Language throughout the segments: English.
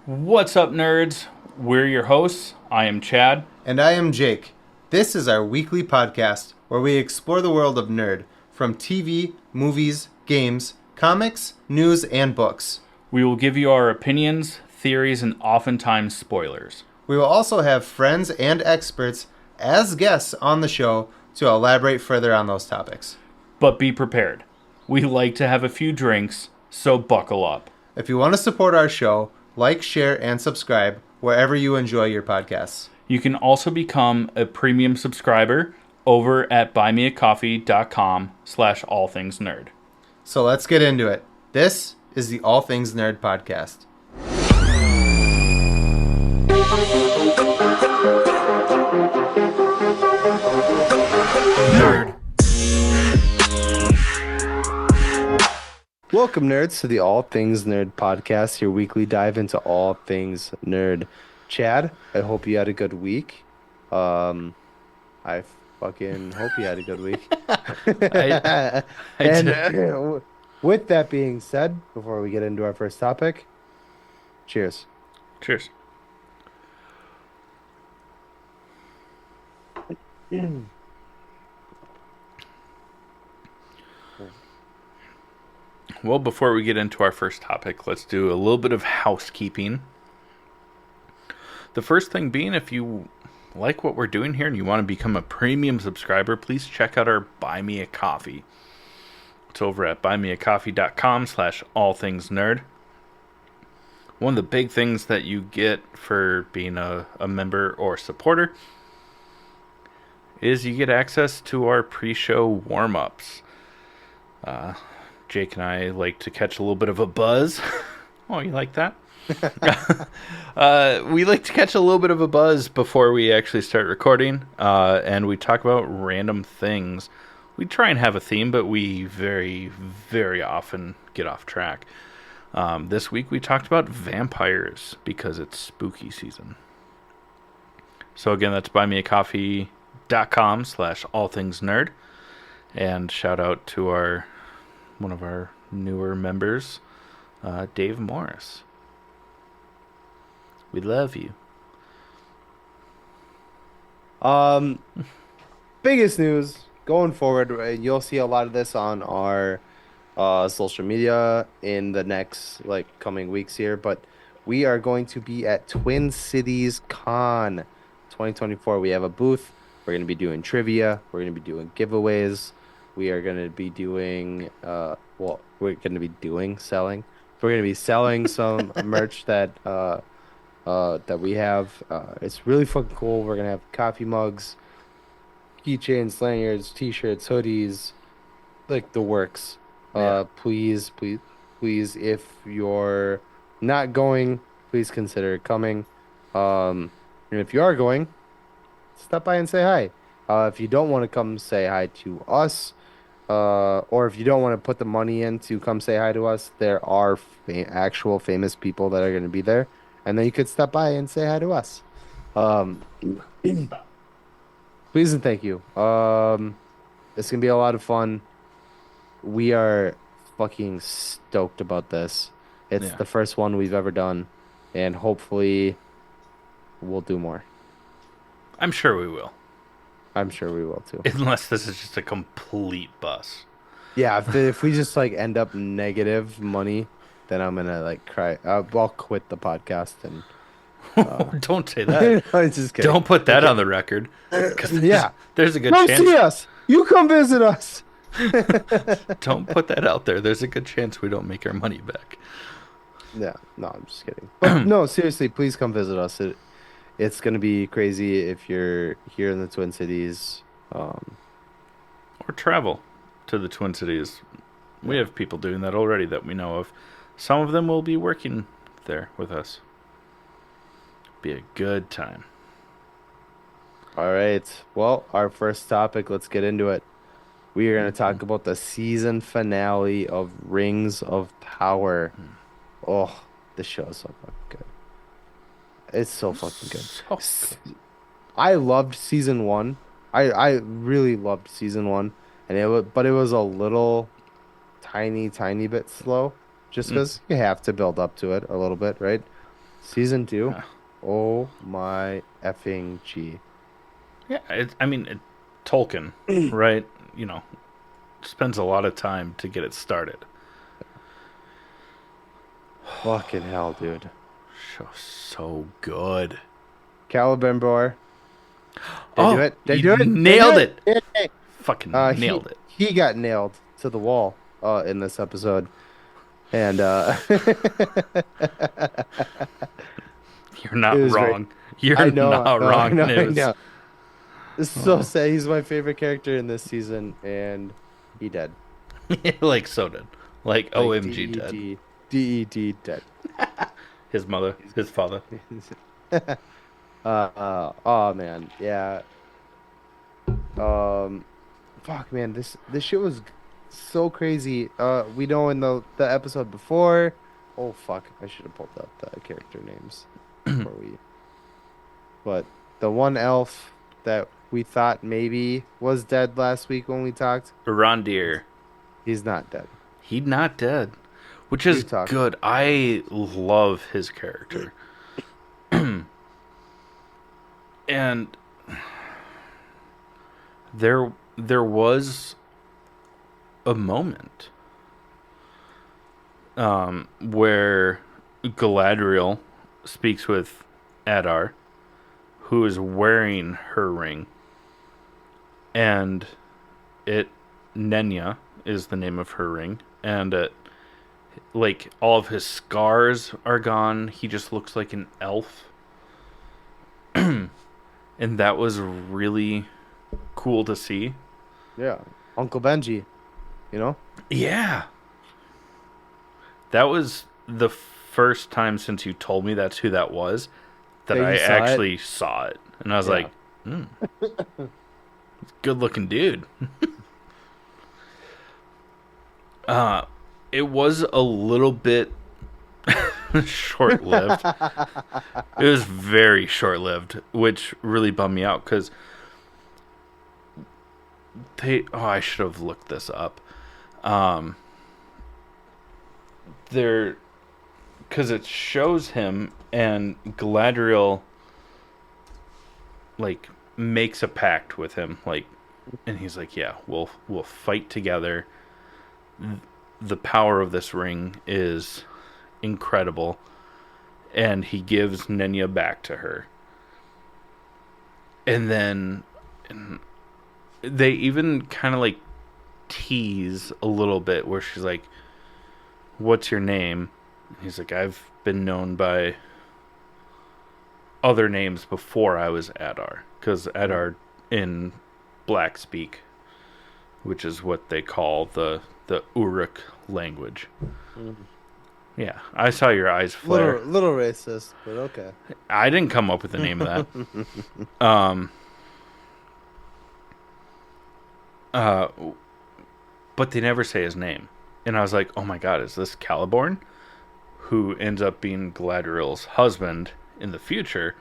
What's up, nerds? We're your hosts. I am Chad. And I am Jake. This is our weekly podcast where we explore the world of nerd from TV, movies, games, comics, news, and books. We will give you our opinions, theories, and oftentimes spoilers. We will also have friends and experts as guests on the show to elaborate further on those topics. But be prepared. We like to have a few drinks, so buckle up. If you want to support our show, like, share, and subscribe wherever you enjoy your podcasts. You can also become a premium subscriber over at buymeacoffee.com/allthingsnerd. So let's get into it. This is the All Things Nerd podcast. Nerd. Welcome, nerds, to the All Things Nerd podcast, your weekly dive into all things nerd. Chad, I hope you had a good week. I fucking hope you had a good week. I And with that being said, before we get into our first topic, cheers. Cheers. Well, before we get into our first topic, let's do a little bit of housekeeping. The first thing being, if you like what we're doing here and you want to become a premium subscriber, please check out our Buy Me a Coffee. It's over at buymeacoffee.com/allthingsnerd. One of the big things that you get for being a member or supporter is you get access to our pre-show warm-ups. Jake and I like to catch a little bit of a buzz. Oh, you like that? We like to catch a little bit of a buzz before we actually start recording, and we talk about random things. We try and have a theme, but we very, very often get off track. This week we talked about vampires because it's spooky season. So again, that's buymeacoffee.com/allthingsnerd. And shout out to one of our newer members, Dave Morris. We love you. Biggest news going forward, you'll see a lot of this on our social media in the next coming weeks here, but we are going to be at Twin Cities Con 2024. We have a booth. We're going to be doing trivia. We're going to be doing giveaways. We are going to be doing selling. We're going to be selling some merch that we have. It's really fucking cool. We're going to have coffee mugs, keychains, lanyards, t-shirts, hoodies, like the works. Yeah. Please, if you're not going, please consider coming. And if you are going, stop by and say hi. If you don't want to come say hi to us, or if you don't want to put the money in to come say hi to us, there are actual famous people that are going to be there, and then you could stop by and say hi to us. Please and thank you. It's going to be a lot of fun. We are fucking stoked about this. It's the first one we've ever done, and hopefully we'll do more. I'm sure we will. I'm sure we will too. Unless this is just a complete bust. Yeah, if we just end up negative money, then I'm gonna cry. I'll quit the podcast and. Don't say that. I'm just kidding. Don't put that on the record. There's a good Come chance. see us. You come visit us. Don't put that out there. There's a good chance we don't make our money back. Yeah, no, I'm just kidding. But no, seriously, please come visit us. It's gonna be crazy if you're here in the Twin Cities. Or travel to the Twin Cities. We have people doing that already that we know of. Some of them will be working there with us. Be a good time. All right. Well, our first topic, let's get into it. We are going to talk about the season finale of Rings of Power. Oh, the show is so fucking good. It's so fucking good. I loved season 1. I really loved season 1, and but it was a little tiny bit slow, just because you have to build up to it a little bit, right? Season 2? Yeah, Oh my effing G. I mean, Tolkien, right? You know, spends a lot of time to get it started. Fucking hell, dude. So good. Caliban. They do Oh, it. They you do it. They do nailed it. it. Yay. Fucking He nailed it. he got nailed to the wall in this episode. And You're it not was great. wrong. You're I know, I not know, I wrong. know, And it I was, know. It's so oh, sad. He's my favorite character in this season, and he dead. like so dead. Like Like OMG dead. DED dead. His mother, his father. Oh man, yeah. Um, fuck man, this shit was so crazy. We know in the episode before. Oh fuck, I should have pulled up the character names before we. But the one elf that we thought maybe was dead last week when we talked, Rondir. he's not dead. He's not dead, which We is talked. good. I love his character. And there was a moment where Galadriel speaks with Adar, who is wearing her ring, and it Nenya is the name of her ring, and like all of his scars are gone. He just looks like an elf, and that was really cool to see. Yeah, Uncle Benji, you know. Yeah, that was the first time since you told me that's who that was that That I you saw it. actually saw it, and I was Yeah. like, good looking dude. It was a little bit short lived. It was very short lived, which really bummed me out because I should have looked this up. There, because it shows him and Galadriel like makes a pact with him, like, and he's like, yeah, we'll fight together. The power of this ring is incredible, and he gives Nenya back to her. And then they even kind of like tease a little bit where she's like, what's your name? He's like, I've been known by other names before I was Adar, because Adar in Black speak, which is what they call the Uruk language. Yeah, I saw your eyes flare. Little racist, but okay. I didn't come up with the name of that. Um, but they never say his name, and I was like, oh my god, is this Caliborn, who ends up being Galadriel's husband in the future,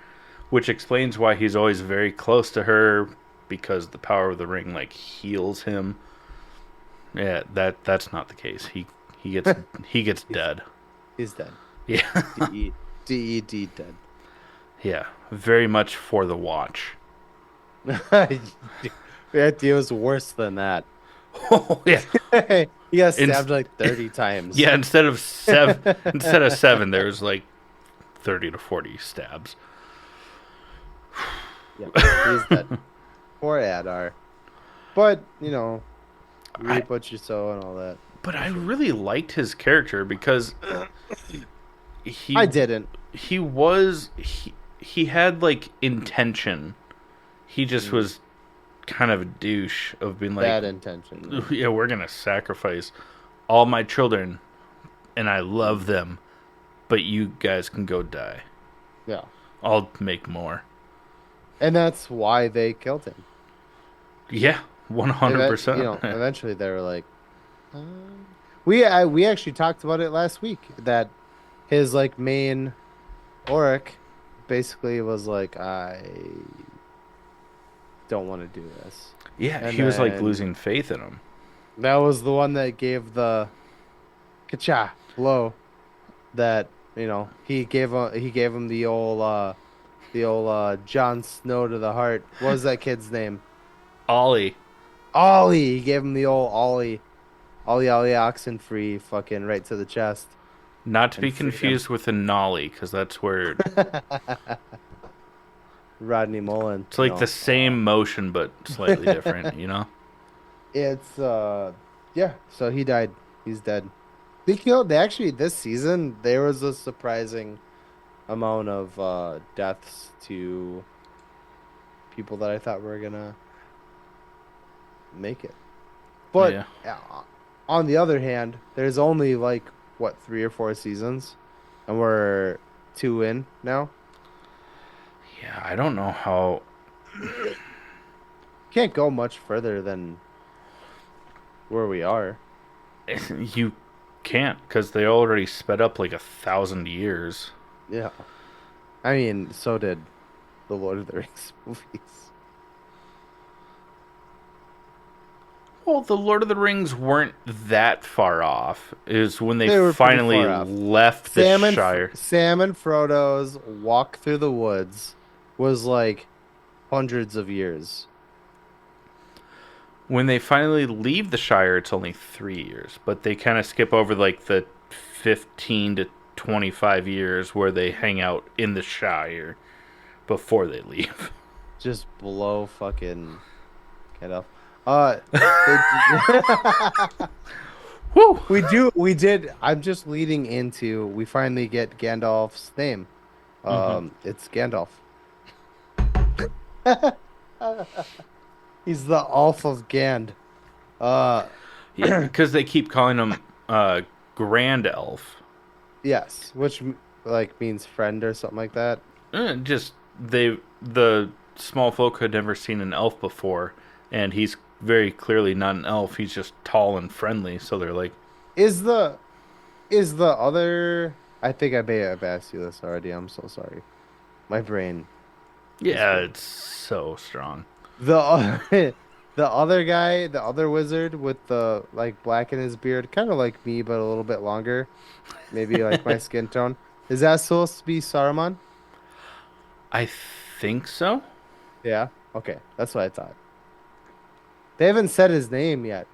which explains why he's always very close to her, because the power of the ring like heals him. Yeah, that's not the case. He gets he gets dead. He's dead. Yeah. DED dead. Yeah, very much for the watch. It was worse than that. Oh yeah. He got stabbed like 30 times. Yeah, instead of seven, there's like 30 to 40 stabs. Yeah, he's dead. Poor Adar. But, you know, reap what you sow and all that. But I really liked his character because I didn't. He had like intention. He just was kind of a douche of being like, Bad intention. yeah, we're gonna sacrifice all my children, and I love them, but you guys can go die. Yeah. I'll make more. And that's why they killed him. Yeah, 100%. You know, eventually they were like, we actually talked about it last week that his like main Oric basically was like, I don't want to do this. Yeah, And he was like then- losing faith in him. That was the one that gave the kacha blow that He gave him the old Jon Snow to the heart. What was that kid's name? Ollie. Ollie. He gave him the old Ollie Oxenfree fucking right to the chest Not to be and freed him. confused with a nollie, because that's where Rodney Mullen. it's like the same motion but slightly different, It's yeah, so he died. He's dead. They actually this season there was a surprising amount of deaths to people that I thought were gonna make it. But Yeah. on the other hand, there's only like what 3 or 4 seasons, and we're 2 in now. Yeah, I don't know how. Can't go much further than where we are. You can't, because they already sped up like 1,000 years. Yeah. I mean, so did the Lord of the Rings movies. Well, the Lord of the Rings weren't that far off. Is when They they were pretty finally far off. left the Shire. Sam and Frodo's walk through the woods was like hundreds of years. When they finally leave the Shire, it's only 3 years, but they kind of skip over like the 15 to 25 years where they hang out in the Shire before they leave. Just blow fucking get up. Woo! We did. I'm just leading into. We finally get Gandalf's name. It's Gandalf. He's the Alf of Gand. Yeah, because they keep calling him Grand Elf. Yes, which like means friend or something like that. Just the small folk had never seen an elf before, and he's very clearly not an elf. He's just tall and friendly, so they're like, Is the other? I think I may have asked you this already. I'm so sorry. My brain. yeah, it's so strong. The the other guy, the other wizard with the like black in his beard, kind of like me, but a little bit longer. Maybe like my skin tone. Is that supposed to be Saruman? I think so. Yeah. Okay, that's what I thought. They haven't said his name yet.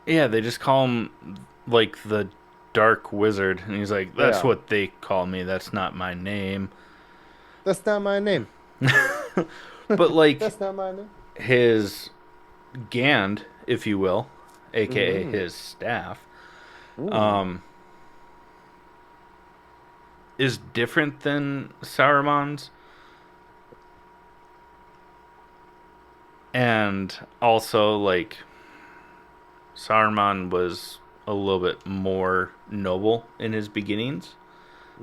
Yeah, they just call him like the Dark Wizard, and he's like, "That's Yeah. what they call me. That's not my name." That's not my name. But like That's not my name. his Gand, if you will, aka Mm. his staff, Ooh. is different than Saruman's. And also, like, Saruman was a little bit more noble in his beginnings.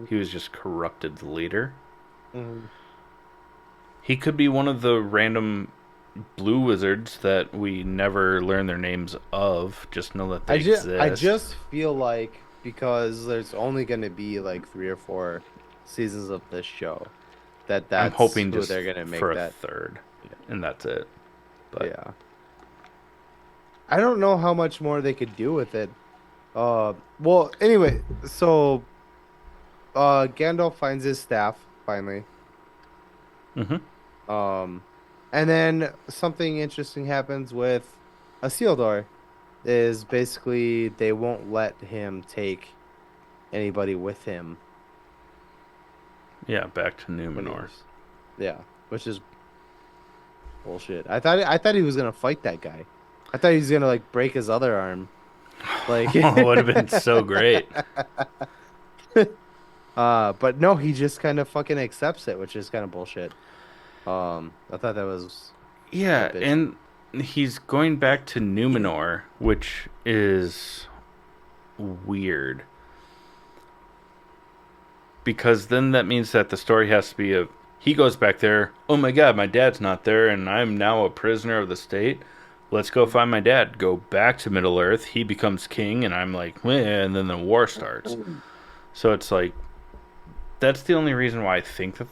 He was just corrupted leader. Mm. He could be one of the random blue wizards that we never learn their names of. Just know that they exist. I just feel like because there's only going to be like 3 or 4 seasons of this show, that's I'm hoping who just they're going to make for a that. third, and that's it. But Yeah. I don't know how much more they could do with it. Well, anyway, so Gandalf finds his staff finally. Mm-hmm. And then something interesting happens with Isildur. Is basically they won't let him take anybody with him. Yeah, back to when he Numenor. was- Yeah, which is bullshit. I thought he was gonna fight that guy. I thought he was gonna like break his other arm. Like, Oh, it would have been so great. but no, he just kind of fucking accepts it, which is kind of bullshit. I thought that was Yeah, a bit- and he's going back to Numenor, which is weird. Because then that means that the story has to be he goes back there, oh my god, my dad's not there, and I'm now a prisoner of the state. Let's go find my dad. Go back to Middle Earth. He becomes king, and I'm like, meh, and then the war starts. So it's like, that's the only reason why I think that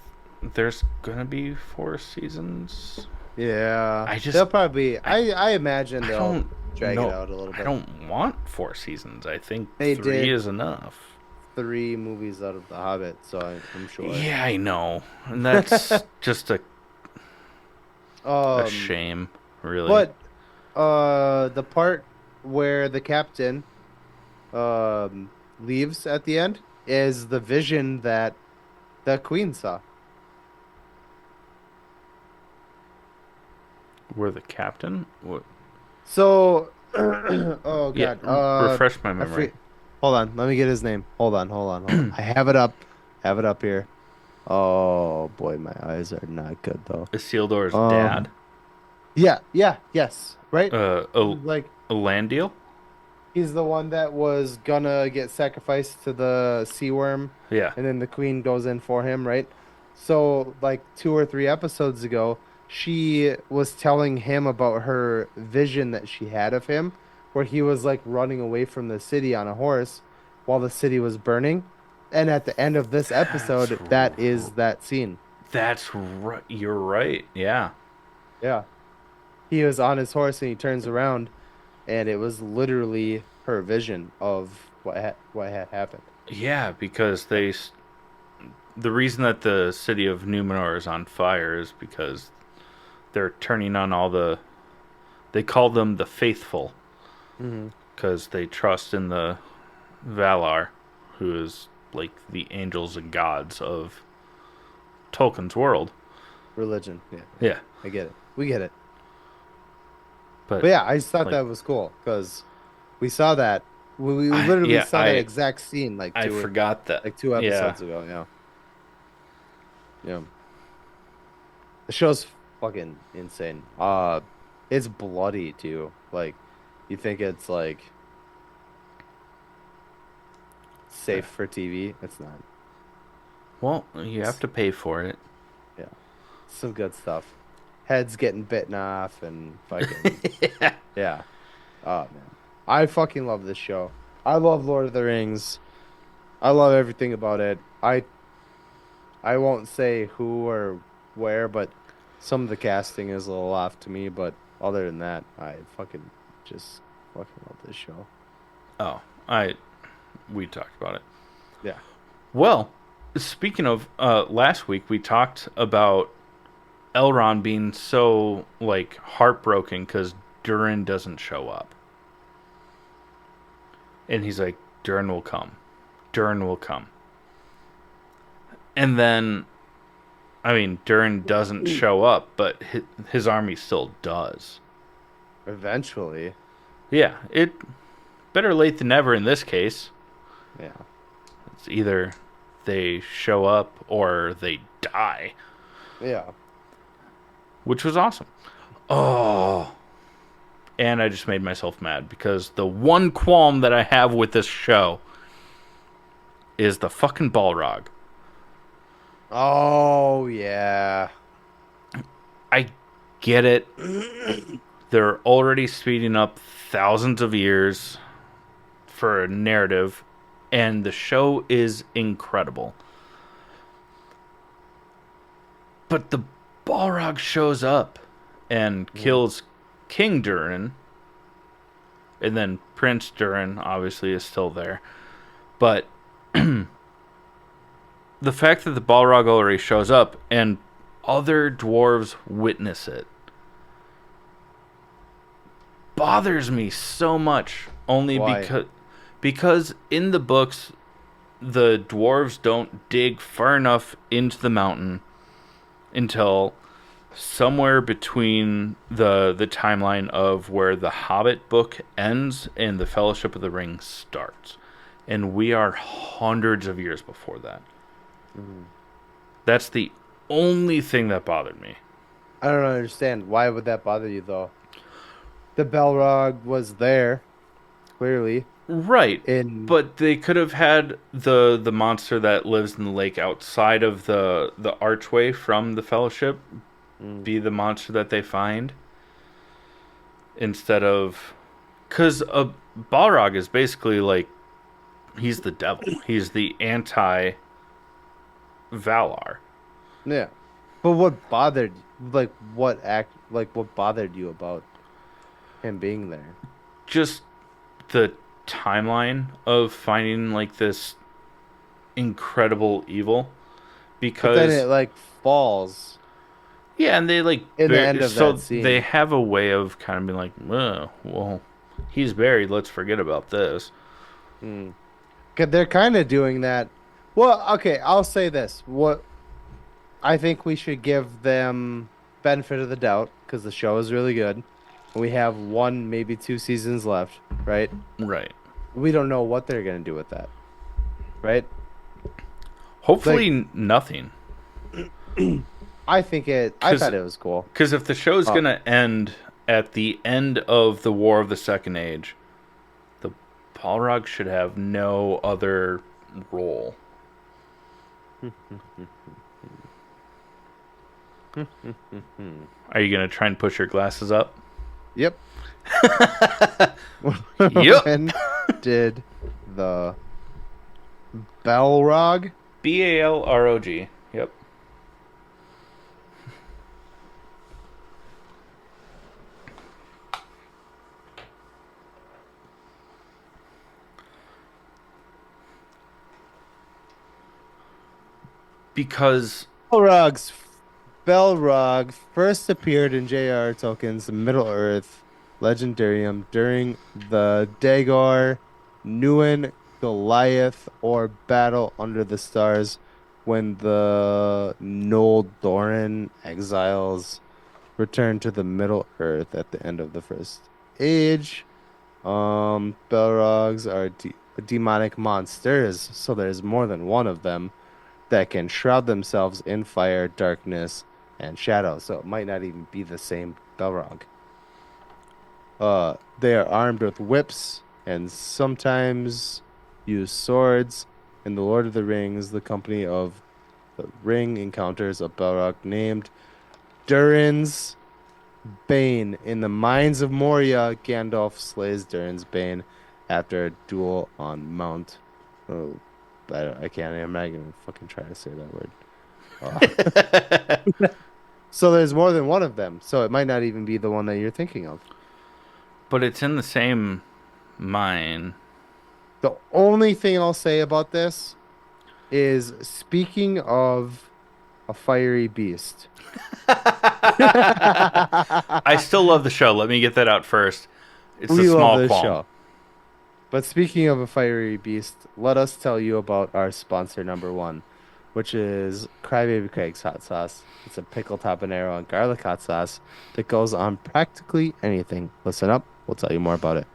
there's gonna be 4 seasons. Yeah, I just- they'll probably. I imagine I they'll don't drag know. it out a little bit. I don't want 4 seasons. I think They 3 did. is enough. 3 movies out of The Hobbit, so I'm sure. Yeah, I know. And that's just a Um, shame, really. but the part where the captain leaves at the end is the vision that the queen saw. We're the captain? What? So, oh Yeah, God, refresh my I memory. forget. Hold on, let me get his name. Hold on. I have it up. Have it up here. Oh boy, my eyes are not good though. Isildur's dad? Um, yes, right. A Like Landil? he's the one that was gonna get sacrificed to the sea worm, Yeah. and then the queen goes in for him, right? So, like 2 or 3 episodes ago, she was telling him about her vision that she had of him, where he was like running away from the city on a horse while the city was burning. And at the end of this That's episode, that is that scene. that's right. You're right. Yeah. Yeah. He was on his horse and he turns around, and it was literally her vision of what had happened. Yeah, because the reason that the city of Numenor is on fire is because they're turning on all they call them the faithful Hmm. because they trust in the Valar, who is like the angels and gods of Tolkien's world. Religion. Yeah, Yeah, I get it. We get it. but But yeah, I just thought like that was cool because we saw that. We literally yeah, saw that exact scene like I forgot that. like two Yeah, episodes ago. Yeah, yeah. The show's fucking insane. It's bloody too. Like, you think it's like safe for TV? It's not. well, you have It's, to pay for it. yeah, some good stuff. Heads getting bitten off and fucking yeah. Oh man, I fucking love this show. I love Lord of the Rings. I love everything about it. I won't say who or where, but some of the casting is a little off to me. But other than that, I fucking just fucking love this show. Oh, I we talked about it. Yeah. Well, speaking of last week, we talked about Elrond being so like heartbroken because Durin doesn't show up, and he's like, "Durin will come, Durin will come," and then, I mean, Durin doesn't show up, but his army still does. Eventually. Yeah, it better late than never in this case. Yeah. It's either they show up or they die, Yeah. which was awesome. Oh, and I just made myself mad because the one qualm that I have with this show is the fucking Balrog. Oh yeah. I get it. They're already speeding up thousands of years for a narrative, and the show is incredible. But the Balrog shows up and kills King Durin, and then Prince Durin obviously is still there. But the fact that the Balrog already shows up and other dwarves witness it bothers me so much, only Why? because in the books the dwarves don't dig far enough into the mountain until somewhere between the timeline of where the Hobbit book ends and the Fellowship of the Ring starts, and we are hundreds of years before that. Mhm. That's the only thing that bothered me. I don't understand. Why would that bother you though? The Balrog was there, clearly. Right. In But they could have had the monster that lives in the lake outside of the archway from the Fellowship Mm. be the monster that they find instead of, because a Balrog is basically like, he's the devil. He's the anti Valar. Yeah. But what bothered, what bothered you about him being there? Just the timeline of finding like this incredible evil But then because it like falls yeah, and they in the end of that so they scene. have a way of kind of being like, oh, well, he's buried. Let's forget about this. Hmm. 'Cause they're kind of doing that. Well, okay, I'll say this. What I think we should give them benefit of the doubt because the show is really good. We have one, maybe two seasons left, right? Right. We don't know what they're gonna do with that, right? Like, Hopefully nothing. I thought it was cool. Because if the show's Uh, gonna end at the end of the War of the Second Age, the Balrog should have no other role. Are you gonna try and push your glasses up? Yep. Yep. When did the Balrog? Balrog. Yep. Because Balrog's Balrog first appeared in J.R. Tolkien's Middle Earth Legendarium during the Dagor Nuin Goliath or Battle Under the Stars when the Noldoran exiles returned to the Middle Earth at the end of the First Age. Balrogs are demonic monsters, so there's more than one of them that can shroud themselves in fire, darkness, and shadow. So it might not even be the same Balrog. They are armed with whips and sometimes use swords. In The Lord of the Rings, the company of the Ring encounters a Balrog named Durin's Bane. In the Mines of Moria, Gandalf slays Durin's Bane after a duel on Mount. Oh, I can't. I'm not gonna fucking try to say that word. So there's more than one of them. So it might not even be the one that you're thinking of. but it's in the same mine. The only thing I'll say about this is speaking of a fiery beast. I still love the show. Let me get that out first. It's a We love small this qualm. show. But speaking of a fiery beast, let us tell you about our sponsor number one, which is Crybaby Craig's hot sauce. It's a pickled habanero and garlic hot sauce that goes on practically anything. Listen up, we'll tell you more about it.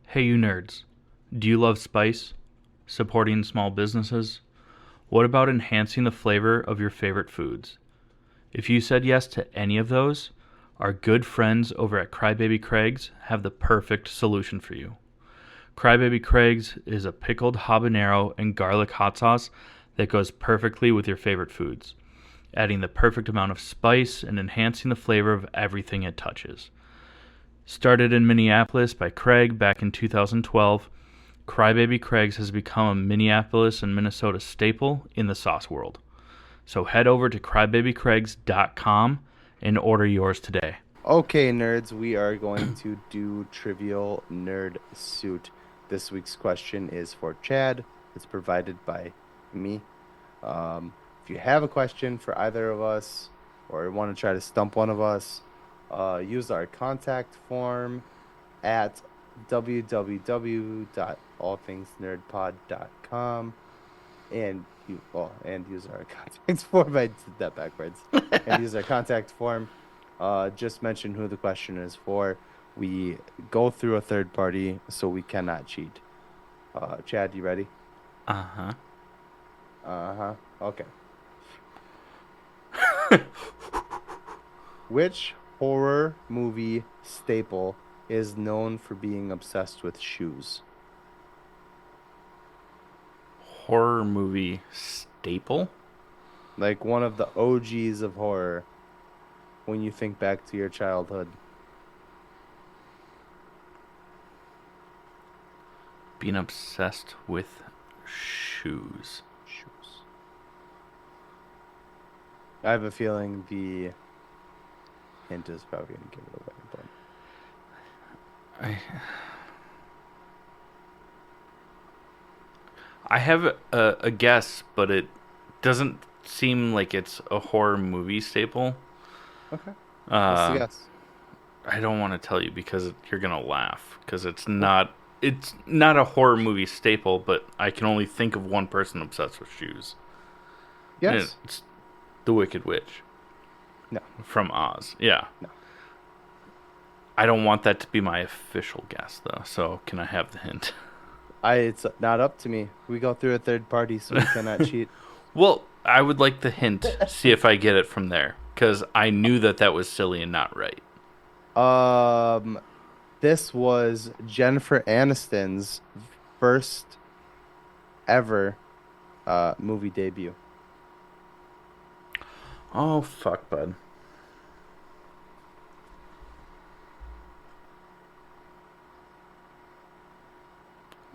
Hey, you nerds. Do you love spice? Supporting small businesses? What about enhancing the flavor of your favorite foods? If you said yes to any of those, our good friends over at Crybaby Craig's have the perfect solution for you. Crybaby Craig's is a pickled habanero and garlic hot sauce that goes perfectly with your favorite foods, adding the perfect amount of spice and enhancing the flavor of everything it touches. Started in Minneapolis by Craig back in 2012, Crybaby Craig's has become a Minneapolis and Minnesota staple in the sauce world. So head over to crybabycraigs.com and order yours today. Okay, nerds, we are going to do Trivial Nerd Suit. This week's question is for Chad. It's provided by me. If you have a question for either of us or want to try to stump one of us, use our contact form at www.allthingsnerdpod.com and use our contact form. I did that backwards. And use our contact form. Just mention who the question is for. We go through a third party, so we cannot cheat. Chad, you ready? Uh-huh. Uh-huh. Okay. Which horror movie staple is known for being obsessed with shoes? Horror movie staple? Like one of the OGs of horror when you think back to your childhood. Being obsessed with shoes. Shoes. I have a feeling the hint is probably going to give it away, but I have a guess, but it doesn't seem like it's a horror movie staple. Okay. What's the Uh, guess? I don't want to tell you because you're gonna laugh because it's not a horror movie staple, but I can only think of one person obsessed with shoes. And Yes. it's the Wicked Witch No. from Oz. Yeah. No. I don't want that to be my official guess though. So can I have the hint? It's not up to me. We go through a third party, so we cannot cheat. Well, I would like the hint. See if I get it from there because I knew that was silly and not right. This was Jennifer Aniston's first ever movie debut. Oh fuck, bud.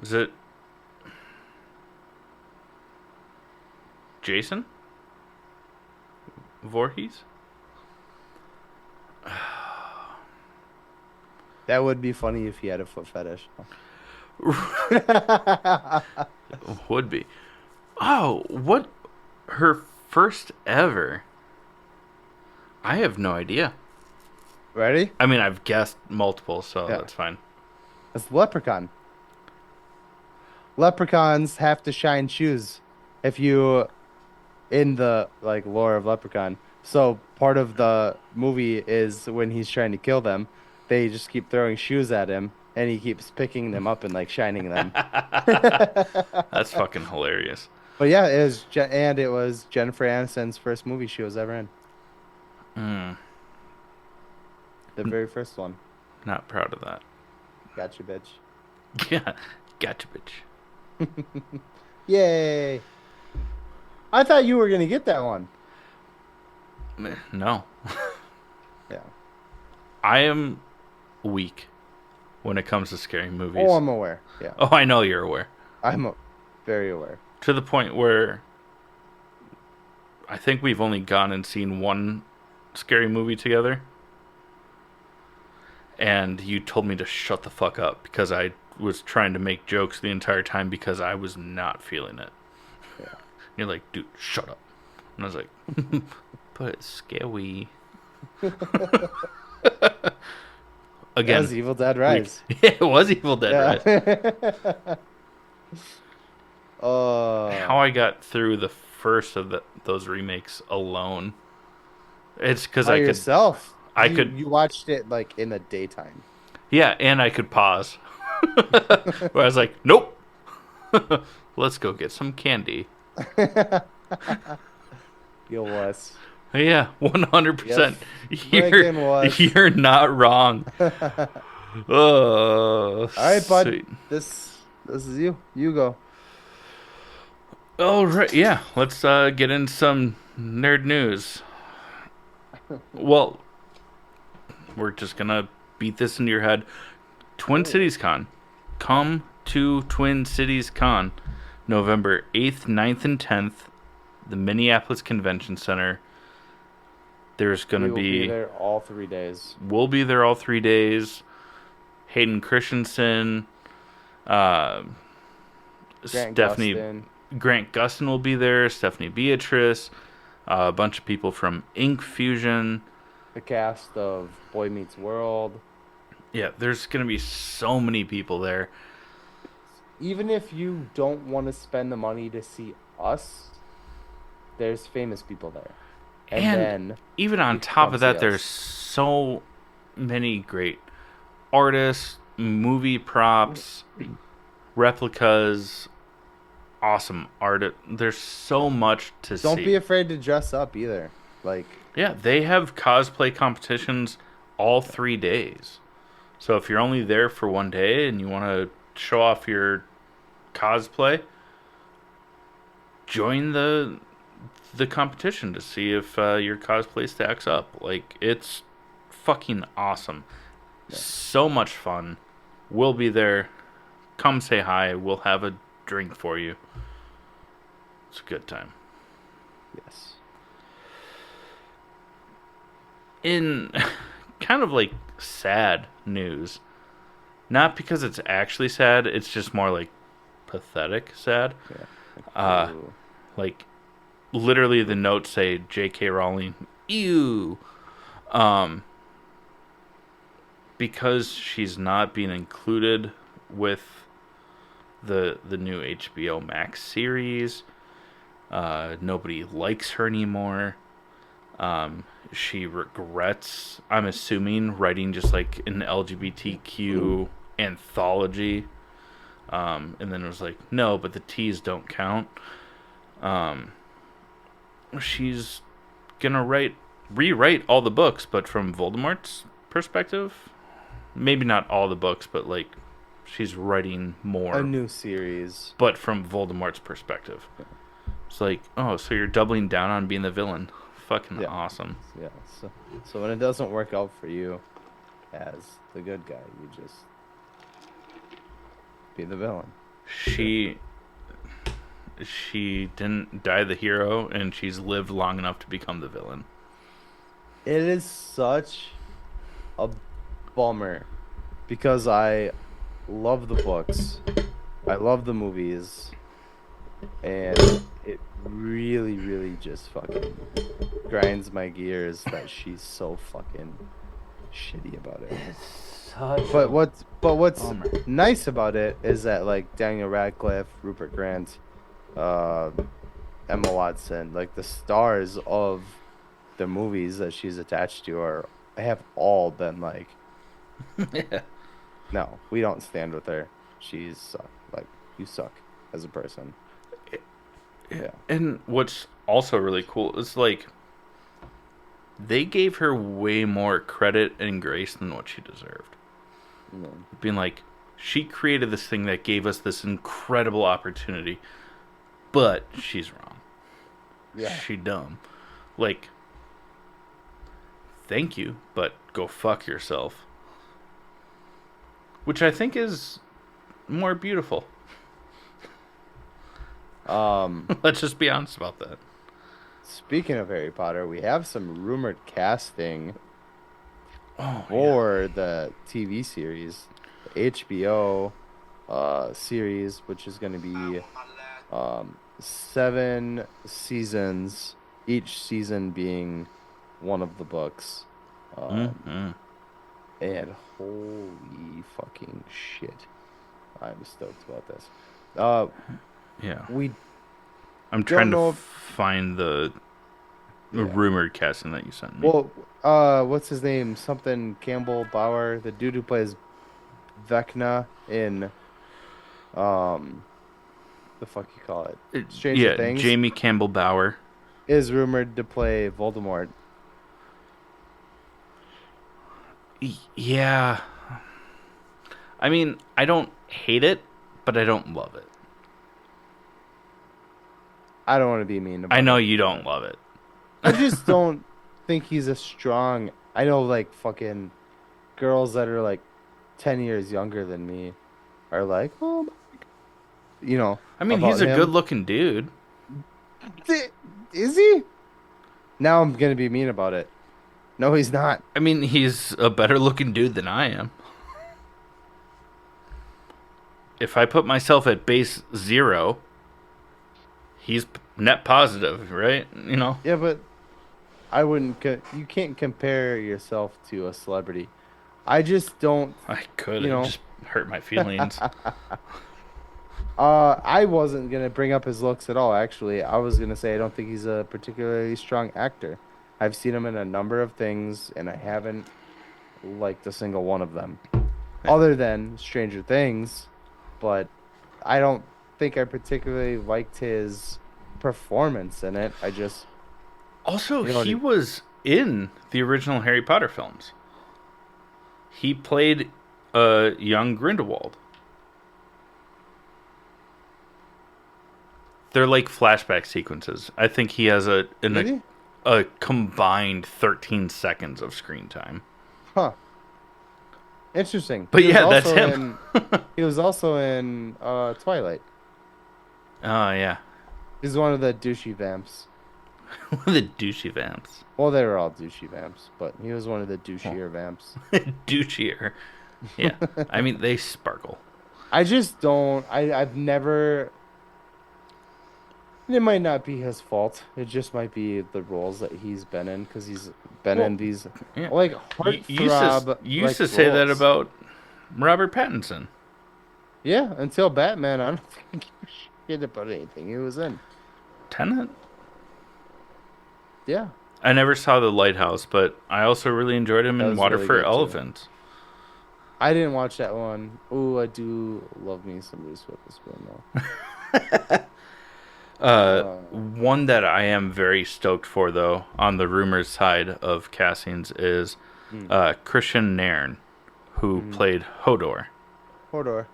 Is it Jason Voorhees? That would be funny if he had a foot fetish. Would be. Oh, what? Her first ever? I have no idea. Ready? I mean, I've guessed multiple, so Yeah. that's fine. It's the leprechaun. Leprechauns have to shine shoes if you in the like lore of leprechaun. So part of the movie is when he's trying to kill them, they just keep throwing shoes at him and he keeps picking them up and like shining them. That's fucking hilarious. But yeah, it was Jennifer Aniston's first movie she was ever in. Mm, The very first one. not proud of that. Gotcha, bitch. Yeah, gotcha, bitch. Yay! I thought you were gonna get that one. No. Yeah. I am weak when it comes to scary movies. Oh, I'm aware. Yeah. Oh, I know you're aware. Very aware. To the point where I think we've only gone and seen one scary movie together. And you told me to shut the fuck up because I was trying to make jokes the entire time because I was not feeling it. Yeah. You're like, dude, shut up. And I was like, but it's scary. Again, That was Evil Dead Rise. it was Evil Dead, right? How I got through the first of those remakes alone. It's because By I could. yourself. You watched it like in the daytime. Yeah, and I could pause. Where I was like, nope. Let's go get some candy. You was. Yeah, 100%. Friggin' was. You're not wrong. Oh, All right, bud. sweet. This is you. You go. Oh, right. Yeah, let's get in some nerd news. Well, we're just going to beat this into your head. Twin Cities Con. Come to Twin Cities Con. November 8th, 9th, and 10th. The Minneapolis Convention Center. There's going to be there all 3 days. We'll be there all 3 days. Hayden Christensen. Grant Stephanie. Gustin. Grant Gustin will be there. Stephanie Beatrice. A bunch of people from Ink Fusion. The cast of Boy Meets World. Yeah, there's going to be so many people there. Even if you don't want to spend the money to see us, there's famous people there. And then even on you top come of that, see there's us. so many great artists, movie props, replicas, awesome art. There's so much to see. Don't be afraid to dress up either. Like, yeah, they have cosplay competitions all 3 days. So if you're only there for one day and you want to show off your cosplay, join the competition to see if your cosplay stacks up. Like, it's fucking awesome. Yeah. So much fun. We'll be there. Come say hi. We'll have a drink for you. It's a good time. yes. In kind of like sad news, not because it's actually sad, it's just more like pathetic sad. Yeah. Ooh. Like, literally the notes say J.K. Rowling, ew. Because she's not being included with the new HBO Max series. Nobody likes her anymore. She regrets, I'm assuming, writing just like an LGBTQ anthology. And then it was like, no, but the T's don't count. She's gonna rewrite all the books, but from Voldemort's perspective. Maybe not all the books, but like she's writing more. A new series. But from Voldemort's perspective. Yeah. It's like, oh, so you're doubling down on being the villain. Fucking awesome. Yeah. So when it doesn't work out for you as the good guy, you just be the villain. She didn't die the hero, and she's lived long enough to become the villain. It is such a bummer because I love the books, I love the movies, and it really, really just fucking grinds my gears that she's so fucking shitty about it. But what's bummer. nice about it is that like Daniel Radcliffe, Rupert Grint, Emma Watson, like the stars of the movies that she's attached to have all been like, Yeah. no, we don't stand with her. She's like, you suck as a person. Yeah. And what's also really cool is like they gave her way more credit and grace than what she deserved. Being like, she created this thing that gave us this incredible opportunity, but she's wrong. Yeah. She dumb. Like, thank you, but go fuck yourself. Which I think is more beautiful. Let's just be honest about that. Speaking of Harry Potter, we have some rumored casting Oh, for the TV series, the HBO series, which is going to be 7 seasons, each season being one of the books. And holy fucking shit, I'm stoked about this. Yeah. We I'm trying know to find the rumored casting that you sent me. Well, what's his name? Something Campbell Bauer, the dude who plays Vecna in, the fuck you call it? Stranger Things. Jamie Campbell Bower is rumored to play Voldemort. Yeah. I mean, I don't hate it, but I don't love it. I don't want to be mean about I know it. you don't love it. I just don't think he's a strong. I know, like, fucking girls that are like 10 years younger than me are like, oh my God. You know. I mean, he's a good-looking dude. Is he? Now I'm gonna be mean about it. No, he's not. I mean, he's a better-looking dude than I am. If I put myself at base 0, he's net positive, right? You know? Yeah, but I wouldn't. You can't compare yourself to a celebrity. I just don't. I could. You know. It just hurt my feelings. I wasn't gonna bring up his looks at all. Actually, I was gonna say I don't think he's a particularly strong actor. I've seen him in a number of things, and I haven't liked a single one of them, other than Stranger Things. But I don't think I particularly liked his performance in it. I just Also, he was in the original Harry Potter films. He played young Grindelwald. They're like flashback sequences. I think he has a combined 13 seconds of screen time. Huh. Interesting. But yeah, that's him. He was also in Twilight. Oh, yeah. He's one of the douchey vamps. The douchey vamps. Well, they were all douchey vamps, but he was one of the douchier vamps. Douchier. Yeah. I mean, they sparkle. I just don't. I've never. It might not be his fault. It just might be the roles that he's been in because he's been Well, in these yeah. like You heartthrob used like to say that roles. about Robert Pattinson. Yeah, until Batman, I don't think he gave a shit about anything he was in. Tenet? Yeah, I never saw The Lighthouse, but I also really enjoyed him that in was Water really for good too. Elephants. I didn't watch that one. Ooh, I do love me some Reese Witherspoon though. One that I am very stoked for, though, on the rumors side of castings is Mm, Christian Nairn, who mm. played Hodor Hodor,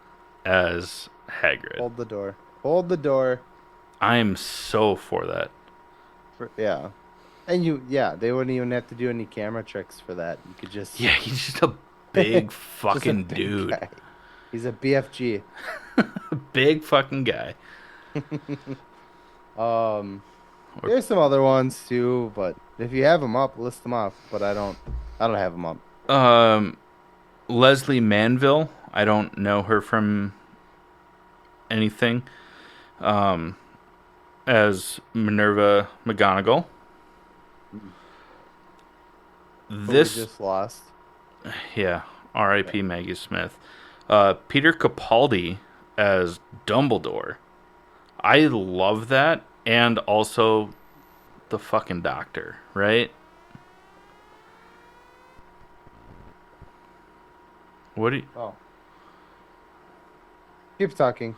as Hagrid. hold the door. Hold the door. I am so for that. Yeah. And yeah, they wouldn't even have to do any camera tricks for that. You could just Yeah, he's just a big just a fucking big dude. guy. He's a BFG. Big fucking guy. Um, Or, there's some other ones too, but if you have them up, list them off. But I don't. I don't have them up. um, Leslie Manville. I don't know her from anything. Um, as Minerva McGonagall. But we This, just lost. yeah, Yeah. R.I.P. Maggie Smith. Peter Capaldi as Dumbledore. I love that, and also the fucking Doctor, right? What do you? Oh, keep talking.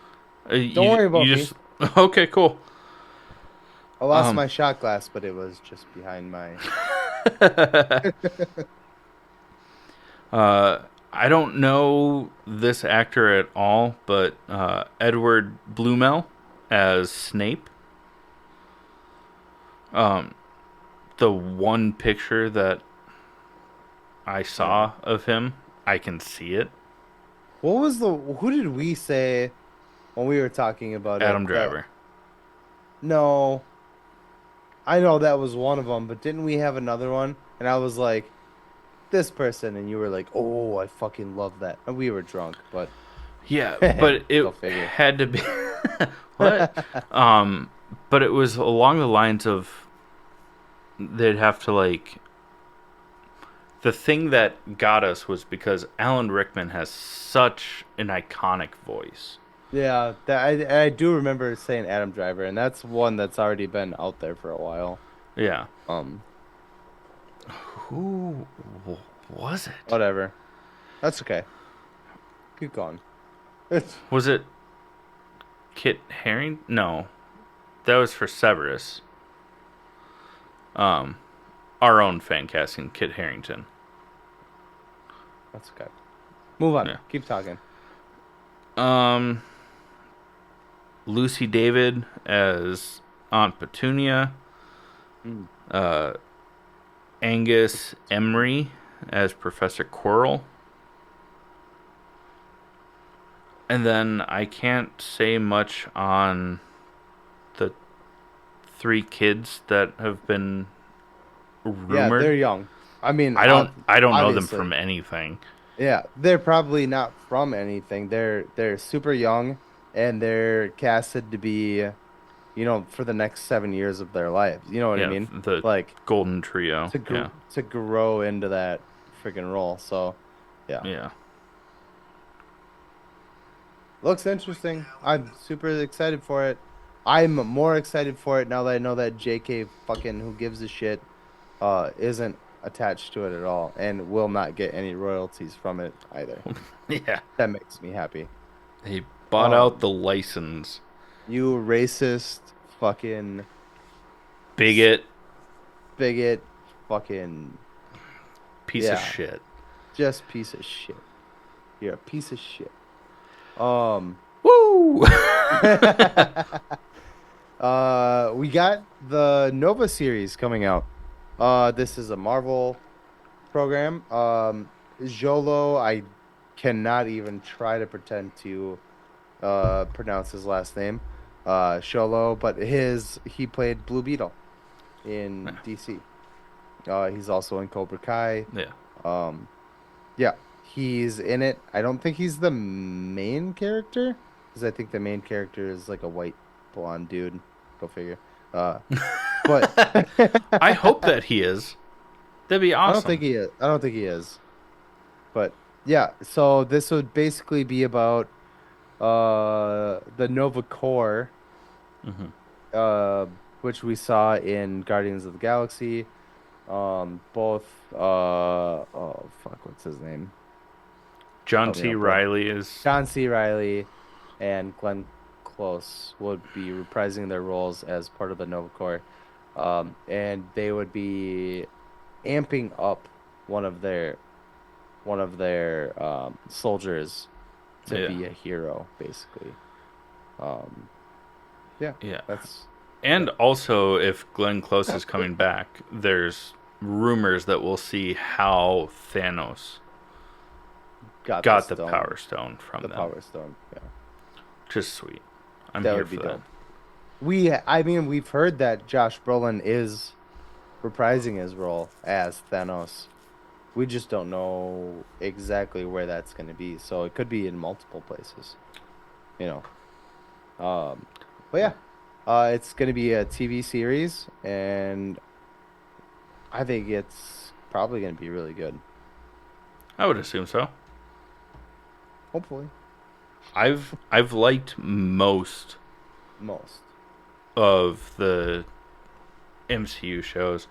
Don't You, worry you about me. just okay, cool. I lost Um, my shot glass, but it was just behind my. I don't know this actor at all, but Edward Blumel as Snape. The one picture that I Yeah. saw of him, I can see it. What was the? Who did we say when we were talking about it? Adam That Driver. no. I know that was one of them, but didn't we have another one? And I was like, this person, and you were like, oh, I fucking love that. And we were drunk, but Yeah, but it go figure. had to be what? But it was along the lines of they'd have to like the thing that got us was because Alan Rickman has such an iconic voice. Yeah, that I do remember saying Adam Driver, and that's one that's already been out there for a while. Yeah. Um, Who was it? whatever. That's okay. Keep going. It's Was it Kit Haring? No, that was for Severus. Um, our own fan casting, Kit Harrington. that's okay. Move on. Yeah. Keep talking. Um, Lucy David as Aunt Petunia. Mm. Angus Emery as Professor Quirrell. And then I can't say much on the three kids that have been Yeah, they're rumored. young. I mean, I don't know them obviously. from anything. Yeah, they're probably not from anything. They're super young and they're casted to be, for the next 7 years of their lives. You know what I Yeah, mean? the Like Golden Trio. to gr Yeah. to grow into that freaking role. So, yeah. Yeah. Looks interesting. I'm super excited for it. I'm more excited for it now that I know that JK fucking who gives a shit isn't attached to it at all and will not get any royalties from it either. Yeah. That makes me happy. He bought out Um the license. You racist fucking Bigot. bigot fucking Piece of yeah, shit. just piece of shit. You're a piece of shit. Um Woo! we got the Nova series coming out. This is a Marvel program. Jolo, I cannot even try to pretend to pronounce his last name. Sholo, but he played Blue Beetle in DC. He's also in Cobra Kai. Yeah. Um, yeah. He's in it. I don't think he's the main character, because I think the main character is like a white blonde dude. Go figure. Uh, but I hope that he is. That'd be I don't think awesome. he is. I don't think he is. But yeah, so this would basically be about the Nova Corps, Hmm. uh, which we saw in Guardians of the Galaxy. Both oh fuck, what's his name? John Help me C. out, bro. Riley is. John C. Riley and Glenn Close would be reprising their roles as part of the Nova Corps, and they would be amping up one of their soldiers to Yeah. be a hero, basically. Um, yeah, Yeah. that's And also, if Glenn Close is coming back, there's rumors that we'll see how Thanos got the stone, Power Stone from the them. Power Stone. Yeah, Just sweet. I'm that here would be for dope. I mean, we've heard that Josh Brolin is reprising his role as Thanos. We just don't know exactly where that's going to be. So it could be in multiple places, you know. But yeah, it's going to be a TV series, and I think it's probably going to be really good. I would assume so. Hopefully, I've liked most most. of the MCU shows.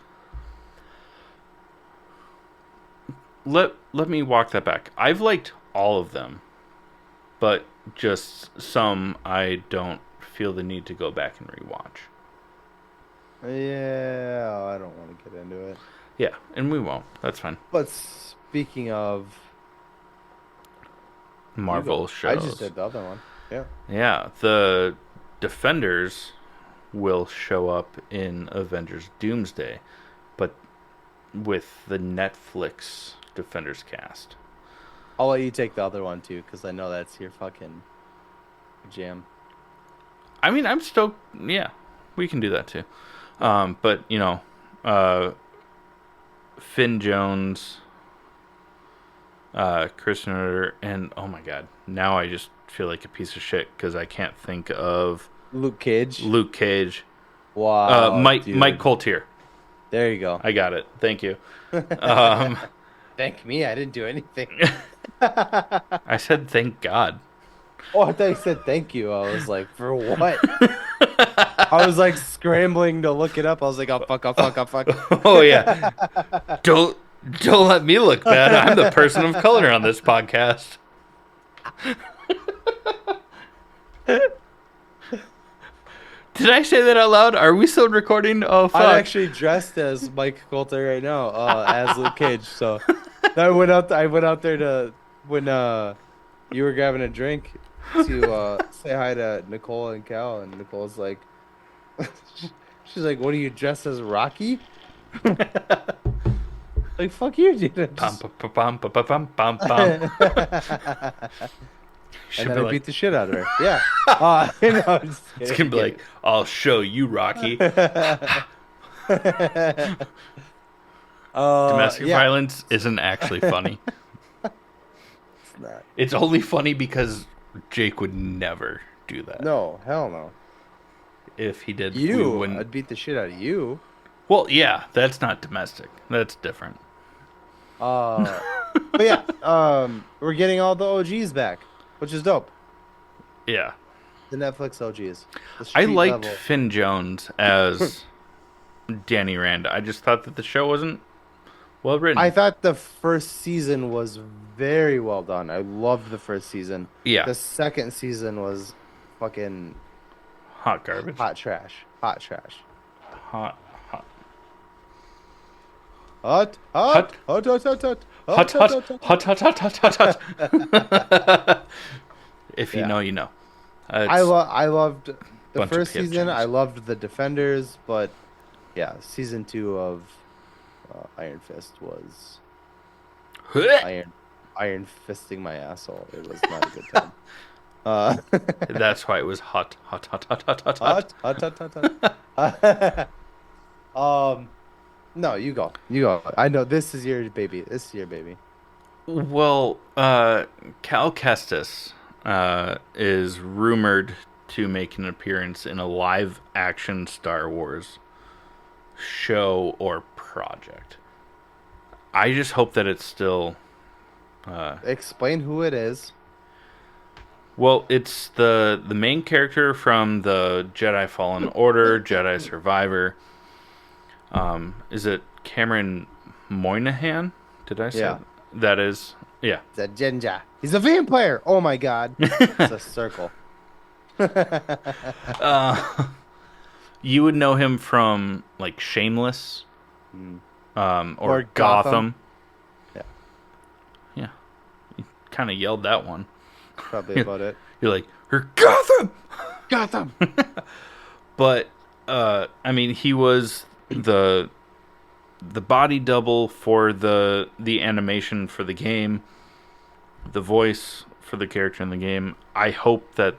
Let me walk that back. I've liked all of them, but just some I don't feel the need to go back and rewatch. Yeah, I don't want to get into it. Yeah, and we won't. That's fine. But speaking of Marvel I shows. just did the other one. Yeah. Yeah, the Defenders will show up in Avengers Doomsday, but with the Netflix Defenders cast. I'll let you take the other one too, because I know that's your fucking jam. I mean, I'm stoked. Yeah, we can do that too. But, Finn Jones, Kristen Ritter, and oh my god, now I just feel like a piece of shit because I can't think of Luke Cage. Luke Cage. Wow. Mike dude. Mike Coltier. There you go. I got it. Thank you. Um, Thank me. I didn't do anything. I said thank God. Oh, I thought you said thank you. I was like, for what? I was like scrambling to look it up. I was like, oh fuck, oh fuck, oh fuck. Oh yeah. Don't let me look bad. I'm the person of color on this podcast. Did I say that out loud? Are we still recording? Oh fuck. I'm actually dressed as Mike Coulter right now, as Luke Cage. So I went out there to when you were grabbing a drink to say hi to Nicole and Cal, and Nicole's like, she's like, "What are you dressed as, Rocky?" Like, fuck you, dude. Pum, pum, pum, pum, pum, pum, pum. And then I beat the shit out of her. Yeah. No, I'm just It's kidding. gonna be like, I'll show you, Rocky. Domestic yeah, violence isn't actually funny. it's not. It's only funny because Jake would never do that. No, hell no. If he did, we You, wouldn't. I'd beat the shit out of you. Well, yeah, that's not domestic. That's different. But yeah, we're getting all the OGs back, which is dope. Yeah. The Netflix OGs. The I street liked level. Finn Jones as Danny Rand. I just thought that the show wasn't well written. I thought the first season was very well done. I loved the first season. Yeah. The second season was fucking Hot garbage. hot trash. Hot trash. Hot. Hot. Hot. Hot. Hot. Hot. Hot. Hot, hot, hot, hot, hot, hot, hot. If you Yeah. know, you know. I loved the bunch of first PF season. I Chang's. loved the Defenders, but yeah, season 2 of Iron Fist was iron fisting my asshole. It was not a good time. That's why it was hot, hot, hot, hot, hot, hot, hot. hot. No, you go. You go. I know this is your baby. This is your baby. Well, Cal Kestis is rumored to make an appearance in a live-action Star Wars show or project. I just hope that it's still. Explain who it is. Well, it's the main character from the Jedi Fallen Order, Jedi Survivor. Is it Cameron Moynihan? Did I say Yeah. that is? Yeah. It's a Jinja. He's a vampire. Oh my god. It's a circle. You would know him from like Shameless, or Or Gotham. Gotham. Yeah. Yeah, you kind of yelled that one. Probably about it. You're like, "Her Gotham!" Gotham. But I mean, he was the body double for the animation for the game, the voice for the character in the game. I hope that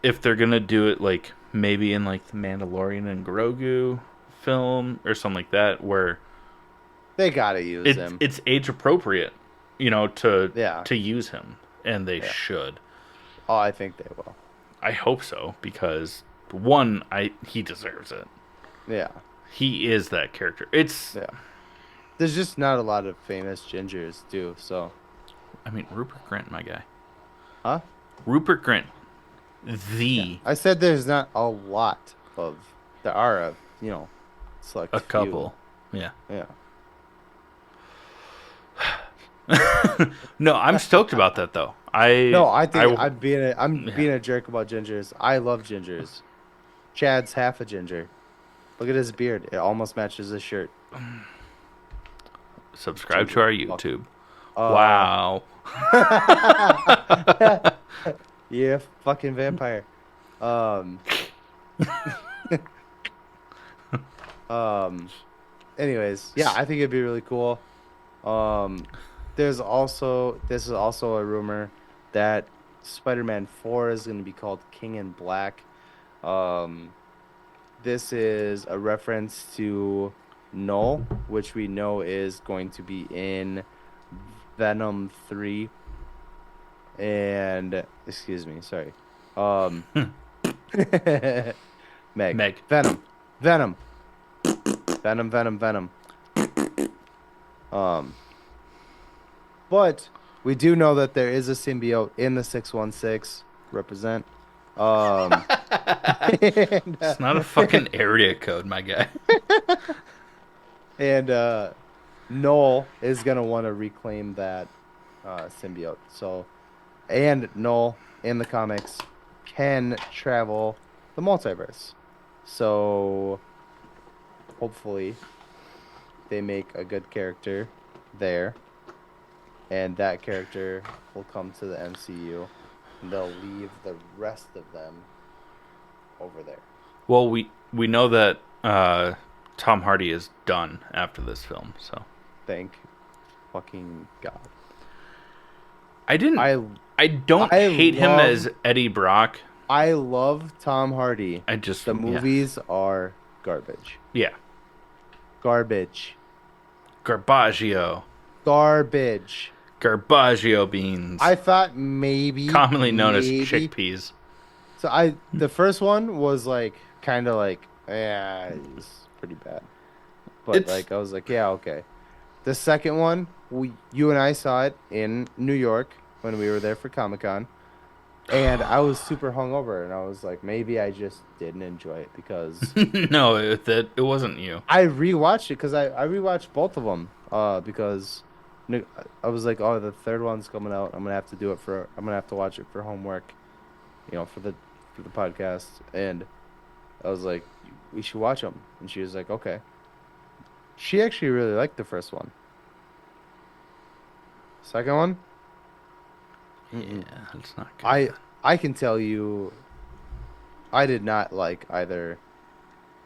if they're gonna do it, like maybe in like the Mandalorian and Grogu film or something like that, where They gotta use him. it's age appropriate, to Yeah. to use him, and they Yeah. should. Oh, I think they will. I hope so, because one, he deserves it. Yeah. He is that character. It's Yeah. There's just not a lot of famous gingers, too, so. I mean, Rupert Grint, my guy. Huh? Rupert Grint, the I said there's not a lot of. There are select a few. couple. Yeah. Yeah. No, I'm stoked about that though. No, I think I- I'm being a jerk about gingers. I love gingers. Chad's half a ginger. Look at his beard. It almost matches his shirt. subscribe to our YouTube. Uh, Wow. Yeah, fucking vampire. Anyways, yeah, I think it'd be really cool. This is also a rumor that Spider-Man 4 is going to be called King in Black. This is a reference to Null, which we know is going to be in Venom 3. And excuse me, sorry. Meg. Venom. But we do know that there is a symbiote in the 616 represent. It's not a fucking area code, my guy. And Noel is gonna want to reclaim that symbiote. So, and Noel in the comics can travel the multiverse. So, hopefully, they make a good character there, and that character will come to the MCU, and they'll leave the rest of them over there. Well, we know that Tom Hardy is done after this film, so Thank fucking God. I don't I hate him love- as Eddie Brock. I love Tom Hardy. I just The movies are garbage. yeah. Garbage. Garbaggio beans, I thought maybe commonly known as maybe- chickpeas. So the first one was like kind of like it's pretty bad. But It's- I was like, yeah, okay. The second one, you and I saw it in New York when we were there for Comic-Con. And I was super hungover, and I was like, maybe I just didn't enjoy it because No, it wasn't you. I rewatched it because I rewatched both of them because I was like, oh, the third one's coming out. I'm gonna have to watch it for homework, for the podcast. And I was like, we should watch them. And she was like, okay. She actually really liked the first one. Second one, Yeah, it's not good. I can tell you, I did not like either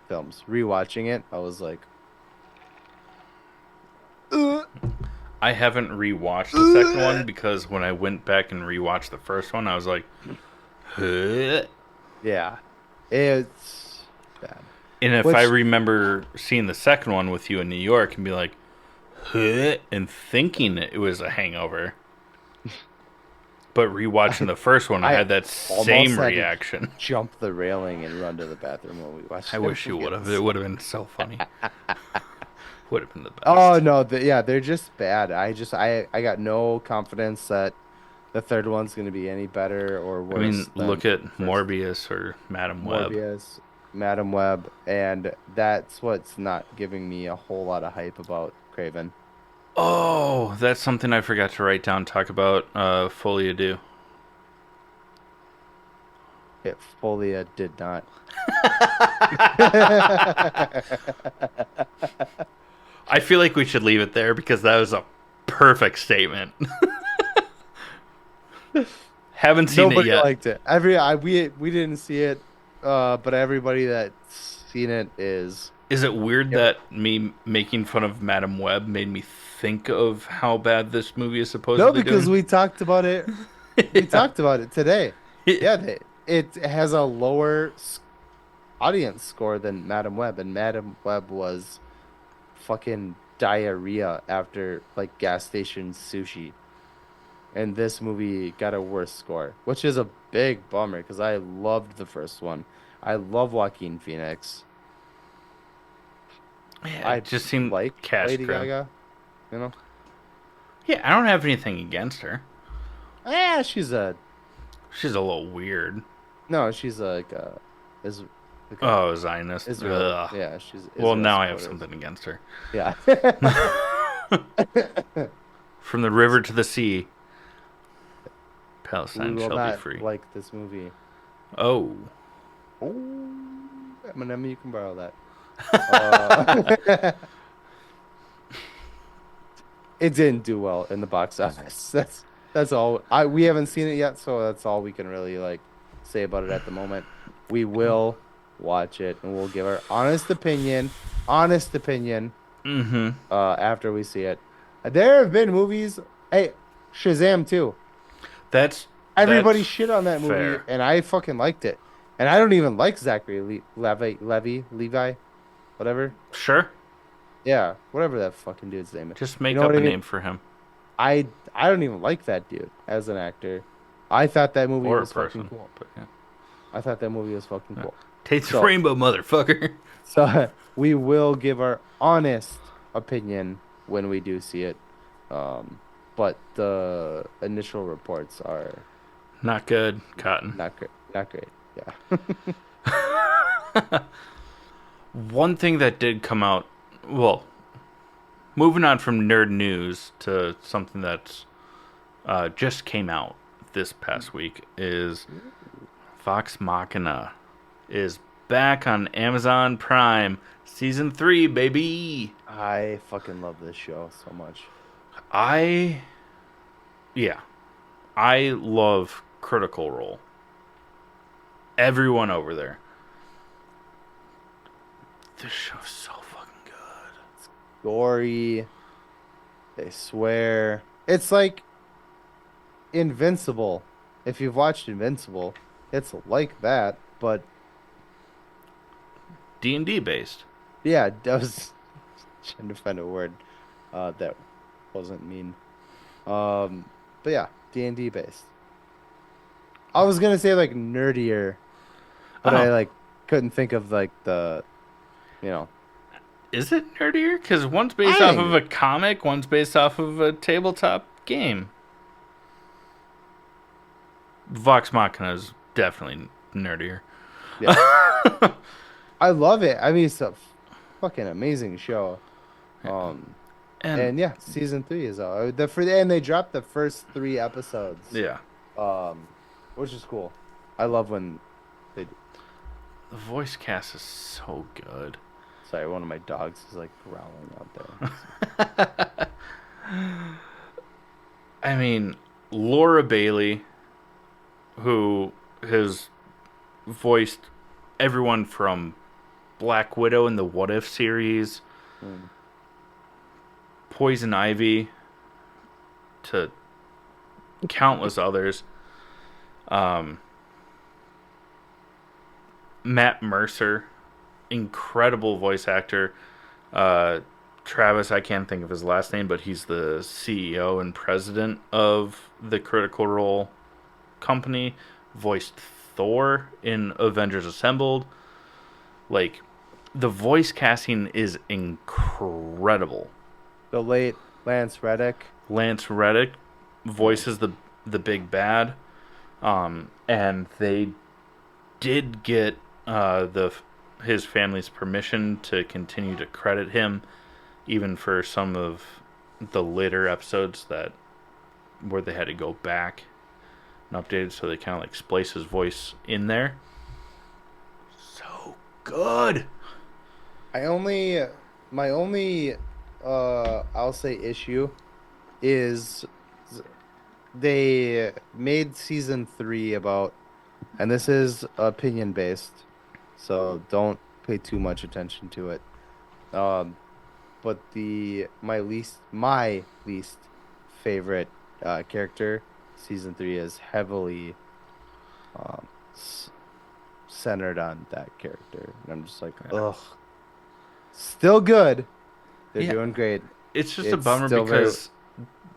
films. Rewatching it, I was like, I haven't rewatched the second one because when I went back and rewatched the first one, I was like, huh? yeah, it's bad. And if Which- I remember seeing the second one with you in New York and be like, and thinking it was a hangover. But rewatching the first one, I had that almost same had to reaction. jump the railing and run to the bathroom when we watched I it. wish you would have. It would have been so funny. Would have been the best. Oh no, yeah, they're just bad. I got no confidence that the third one's gonna be any better or I worse mean, than look at the first. Morbius or Madam Web. Morbius, Madam Web, and that's what's not giving me a whole lot of hype about Craven. Oh, that's something I forgot to write down. Talk about Folia Do. It Folia did not. I feel like we should leave it there because that was a perfect statement. Haven't seen Nobody it yet. liked it. We didn't see it, but everybody that's seen it is. Is it weird that me making fun of Madam Web made me think of how bad this movie is supposedly No, because doing? we talked about it. We talked about it today. Yeah, it has a lower audience score than Madam Web, and Madam Web was fucking diarrhea after like gas station sushi. And this movie got a worse score, which is a big bummer because I loved the first one. I love Joaquin Phoenix. Yeah, I it just seemed like cash Lady grab. Gaga. You know? Yeah, I don't have anything against her. Yeah, She's a little weird. no, she's like is like a Oh, Zionist. Israel. Ugh. Yeah, she's Well, Israel now I have supporters. something against her. Yeah. From the river to the sea, We Palestine will shall be not free. like this movie. Oh. Oh, Eminem, you can borrow that. Uh, it didn't do well in the box office. That's all. We haven't seen it yet, so that's all we can really like say about it at the moment. We will watch it and we'll give our honest opinion. Mm-hmm. After we see it. There have been movies. Hey, Shazam 2. Everybody shit on that movie, fair. and I fucking liked it. And I don't even like Zachary Levi, whatever. Sure. Yeah, whatever that fucking dude's name is. Just make You know up what a I mean? name for him. I don't even like that dude as an actor. I thought that movie Or a was person. fucking cool. But, yeah. I thought that movie was fucking cool. Taste the So- rainbow, motherfucker. So we will give our honest opinion when we do see it. But the initial reports are Not good, Cotton. not great. Not great. Yeah. One thing that did come out, well, moving on from nerd news to something that's just came out this past week, is Vox Machina is back on Amazon Prime, season 3, baby. I fucking love this show so much. I love Critical Role. Everyone over there. This show's so fucking good. Gory. They swear. It's like Invincible. If you've watched Invincible, it's like that, but D&D based. yeah, I was trying to find a word that wasn't mean. But yeah, D&D based. I was gonna say like nerdier, but I Oh. like couldn't think of like the, you know. Is it nerdier? Because one's based I off think- of a comic, one's based off of a tabletop game. Vox Machina is definitely nerdier. Yeah. I love it. I mean, it's a fucking amazing show. And yeah, season 3 is out. And they dropped the first 3 episodes. yeah, Which is cool. I love when they. the voice cast is so good. Sorry, one of my dogs is like growling out there. I mean, Laura Bailey, who has voiced everyone from Black Widow in the What If series, Poison Ivy, to countless others. Matt Mercer, incredible voice actor. Travis, I can't think of his last name, but he's the CEO and president of the Critical Role company, voiced Thor in Avengers Assembled. Like, the voice casting is incredible. The late Lance Reddick. Lance Reddick voices the big bad, and they did get his family's permission to continue to credit him, even for some of the later episodes where they had to go back and update it, so they kind of like splice his voice in there. So good. My only I'll say issue is they made season 3 about, and this is opinion based, so don't pay too much attention to it. But my least favorite character, season 3 is heavily centered on that character, and I'm just like, ugh. Still good. They're doing great. It's just a bummer because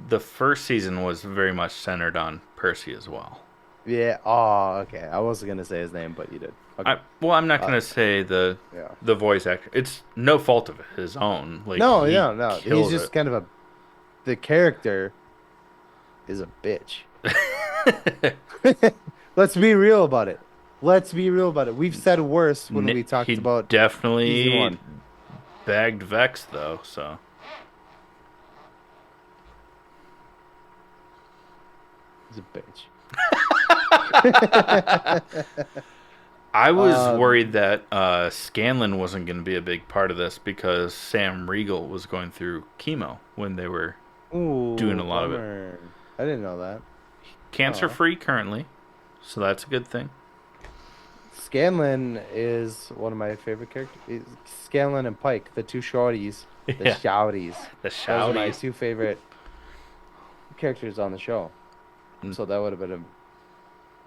the first season was very much centered on Percy as well. Yeah. Oh, okay. I wasn't gonna say his name, but you did. Okay. I'm not gonna say the voice actor. It's no fault of his own. Like, no. He's just kind of the character is a bitch. Let's be real about it. We've said worse when we talked about definitely season 1. Bagged Vex though, so he's a bitch. I was worried that Scanlan wasn't going to be a big part of this because Sam Riegel was going through chemo when they were doing a lot of it. I didn't know that. Cancer-free currently, so that's a good thing. Scanlan is one of my favorite characters. Scanlan and Pike, the two shorties. The shouties. Those are my two favorite characters on the show. So that would have been a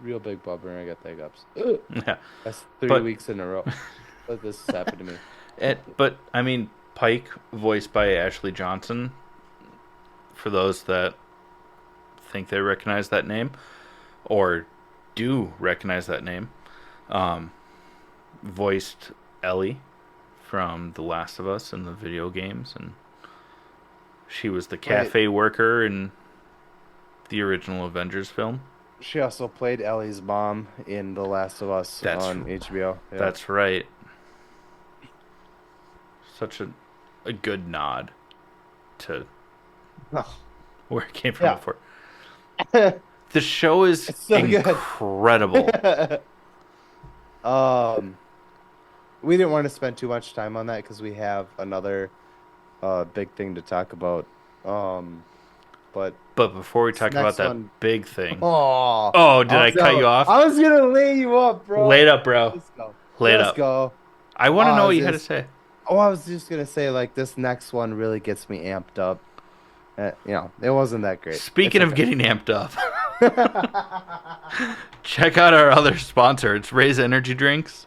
real big bummer. I got the hiccups. Yeah. That's 3 weeks in a row that this has happened to me. But, I mean, Pike, voiced by Ashley Johnson, for those that think they recognize that name, or do recognize that name, voiced Ellie from The Last of Us in the video games, and she was the cafe worker in the original Avengers film. She also played Ellie's mom in The Last of Us on HBO. Yeah. That's right. Such a good nod to where it came from before. The show is so incredible. We didn't want to spend too much time on that because we have another big thing to talk about. But before we talk about that big thing, did I cut you off? I was gonna lay you up, bro. Lay it up, bro. Let's go. Let's go. I want to know what you had to say. I was just gonna say, like, this next one really gets me amped up. It wasn't that great. Speaking of getting amped up, check out our other sponsor. It's Raise Energy Drinks.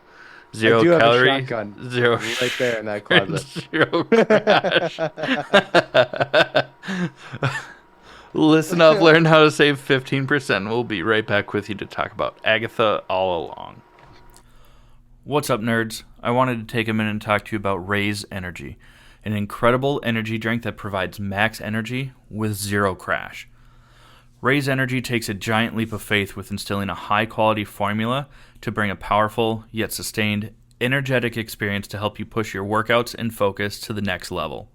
0 calorie, 0 right there in that closet. 0 crash. Listen up, learn how to save 15%. We'll be right back with you to talk about Agatha All Along. What's up, nerds? I wanted to take a minute and talk to you about Raise Energy, an incredible energy drink that provides max energy with 0 crash. Raise Energy takes a giant leap of faith with instilling a high-quality formula to bring a powerful, yet sustained, energetic experience to help you push your workouts and focus to the next level.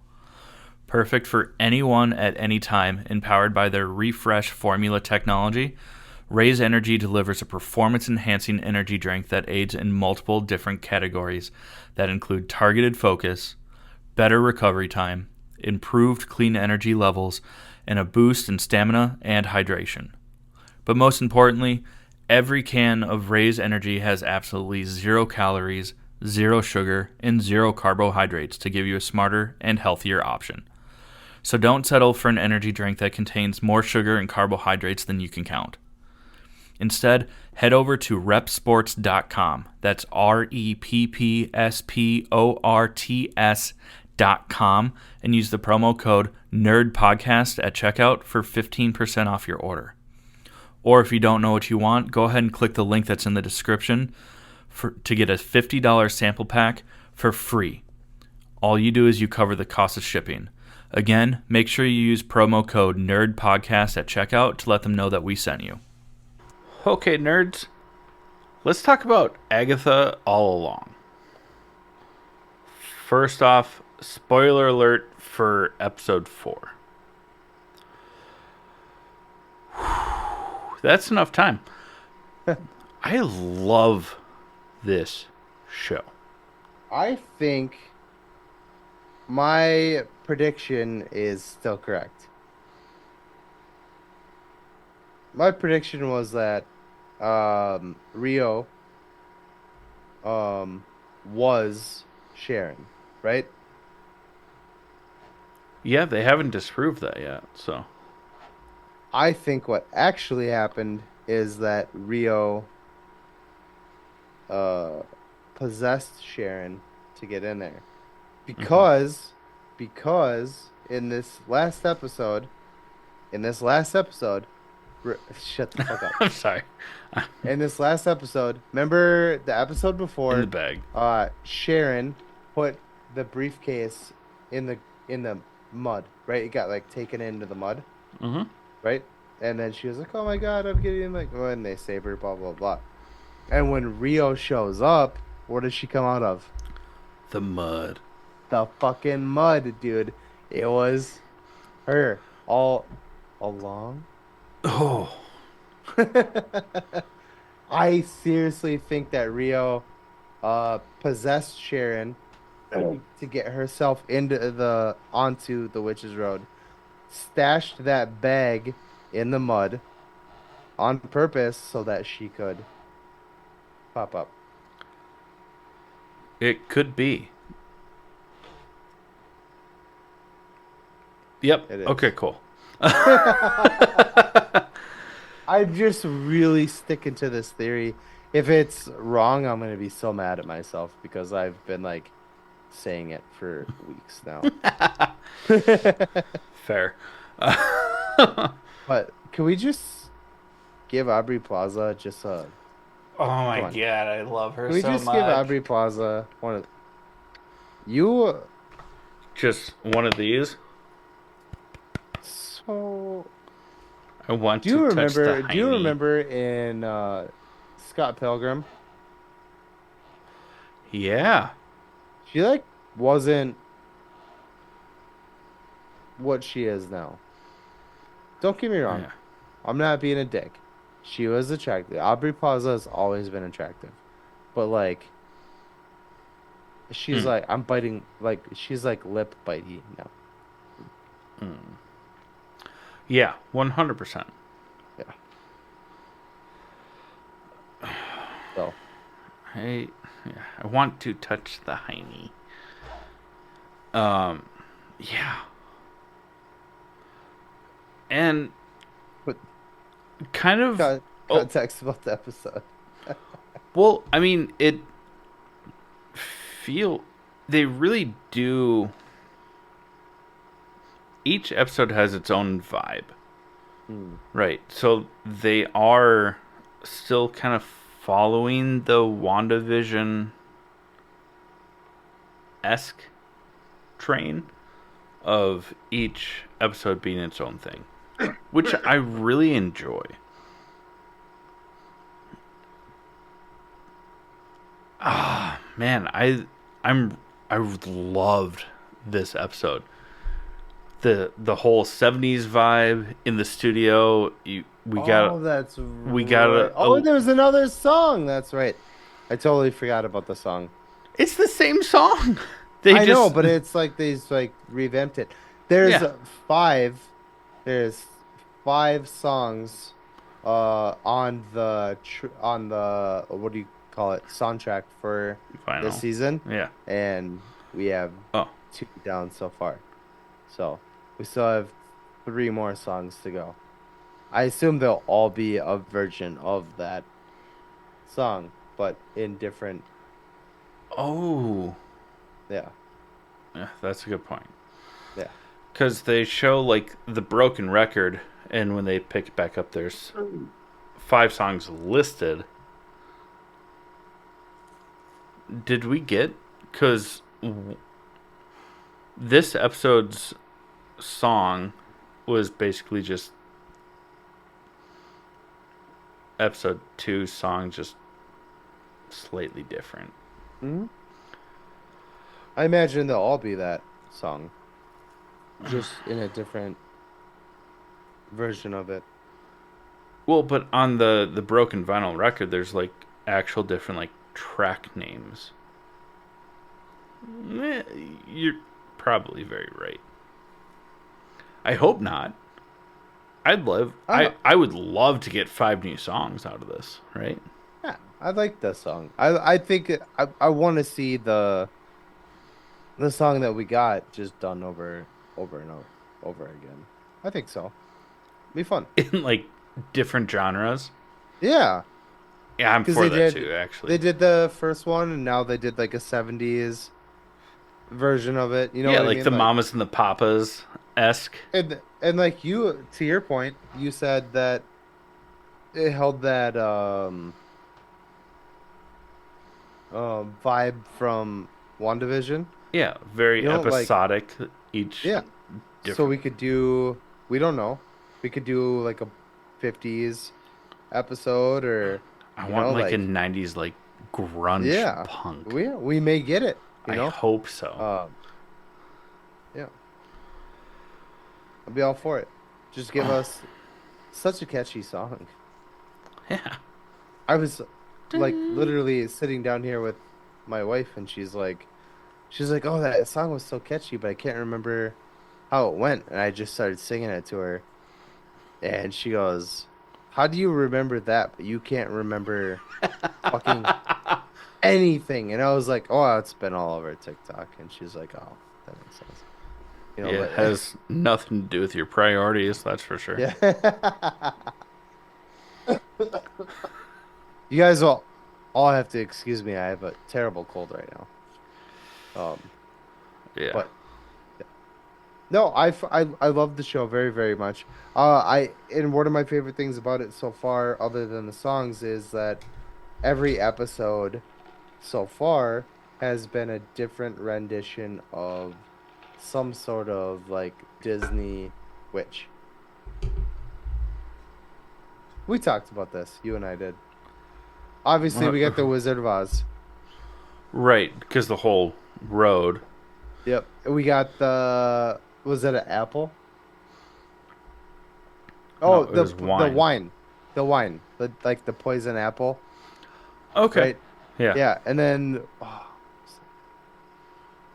Perfect for anyone at any time, empowered by their Refresh formula technology, Raise Energy delivers a performance-enhancing energy drink that aids in multiple different categories that include targeted focus, better recovery time, improved clean energy levels, and a boost in stamina and hydration. But most importantly, every can of Raise Energy has absolutely 0 calories, 0 sugar, and 0 carbohydrates to give you a smarter and healthier option. So don't settle for an energy drink that contains more sugar and carbohydrates than you can count. Instead, head over to repsports.com. That's REPPSPORTS.com nerdpodcast.com and use the promo code NERDPODCAST at checkout for 15% off your order. Or if you don't know what you want, go ahead and click the link that's in the description to get a $50 sample pack for free. All you do is you cover the cost of shipping. Again, make sure you use promo code NERDPODCAST at checkout to let them know that we sent you. Okay, nerds, let's talk about Agatha All Along. First off, spoiler alert for episode 4. That's enough time. I love this show. I think my prediction is still correct. My prediction was that Rio was Sharon, right? Yeah, they haven't disproved that yet, so. I think what actually happened is that Rio possessed Sharon to get in there. Because in this last episode, shut the fuck up. I'm sorry. In this last episode, remember the episode before? In the bag. Sharon put the briefcase in the mud, right? It got like taken into the mud, right? And then she was like, "Oh my god, I'm getting like," oh, and they save her, blah blah blah. And when Rio shows up, what does she come out of? The mud. The fucking mud, dude. It was her all along. Oh. I seriously think that Rio possessed Sharon to get herself onto the Witch's Road, stashed that bag in the mud on purpose so that she could pop up. It could be. Yep. It is. Okay, cool. I'm just really sticking to this theory. If it's wrong, I'm going to be so mad at myself because I've been like saying it for weeks now. Fair. But can we just give Aubrey Plaza just a... Oh my god, I love her Can we so just much. give Aubrey Plaza one of... You... Just one of these? So... I want Do you to touch the remember? Do you hiney. remember in Scott Pilgrim? Yeah. She like wasn't what she is now. Don't get me wrong. Yeah. I'm not being a dick. She was attractive. Aubrey Plaza has always been attractive, but like, she's like I'm biting. Like she's like lip bitey now. Yeah, 100%. Yeah. So. I want to touch the hiney. Yeah. And But kind of context about the episode. well, I mean, they really do. Each episode has its own vibe. Right. So they are still kind of following the WandaVision-esque train of each episode being its own thing, which I really enjoy. Ah, man, I loved this episode. The whole 70s vibe in the studio. We got there was another song. That's right. I totally forgot about the song. It's the same song. I know, but it's like they like revamped it. There's Yeah. five songs on the what do you call it, soundtrack for this season. Yeah. And we have 2 down so far. So we still have 3 more songs to go. I assume they'll all be a version of that song, but in different. Oh. Yeah. Yeah, that's a good point. Yeah. Because they show like the broken record, and when they pick it back up, there's 5 songs listed. Did we get? Because this episode's song was basically just episode 2 song, just slightly different. Hmm. I imagine they'll all be that song, just in a different version of it. Well, but on the broken vinyl record, there's like actual different like track names. You're probably very right. I hope not. I would love to get 5 new songs out of this, right? Yeah, I like that song. I think I want to see the song that we got just done over and over again. I think so. Be fun. In like different genres. Yeah, Yeah, I'm because for that too, actually. they did the first one, and now they did like a '70s version of it. You know Yeah, what I like mean? the Mamas and the Papas esque. And like you, to your point, you said that it held that vibe from WandaVision. Yeah, very You know, like, episodic. Each yeah. So different. we could do, we don't know, we could do like a '50s episode, or I you want know, like a like, '90s like grunge yeah, punk. we may get it. You I know, hope so. yeah, I'll be all for it. Just give us such a catchy song. Yeah. I was like literally sitting down here with my wife, and she's like, "Oh, that song was so catchy, but I can't remember how it went." And I just started singing it to her, and she goes, "How do you remember that, but you can't remember fucking anything?" And I was like, "Oh, it's been all over TikTok." And she's like, "Oh, that makes sense." You know, Yeah, it has nothing to do with your priorities, that's for sure. yeah. You guys all have to excuse me. I have a terrible cold right now. Yeah. But no, I love the show very, very much. And one of my favorite things about it so far, other than the songs, is that every episode so far has been a different rendition of some sort of like Disney witch. We talked about this, you and I did. Obviously, we got the Wizard of Oz. Right, because the whole road. Yep. We got the, was that an apple? No, Oh, it was wine. The wine. Like the poison apple. Okay. Right? Yeah. Yeah, and then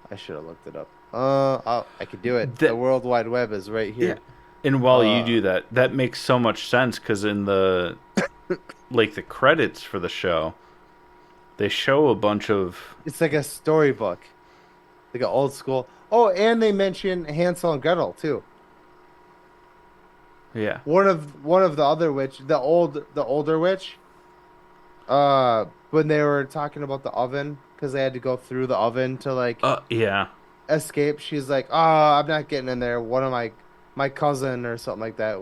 I should have looked it up. I could do it. The World Wide Web is right here. Yeah. And while you do that, that makes so much sense because in the like the credits for the show, they show a bunch of It's like a storybook, like an old school. Oh, and they mention Hansel and Gretel too. yeah. One of the other witch, the older witch. When they were talking about the oven, because they had to go through the oven to like Yeah. escape. She's like, "Oh, I'm not getting in there." One of my cousin or something like that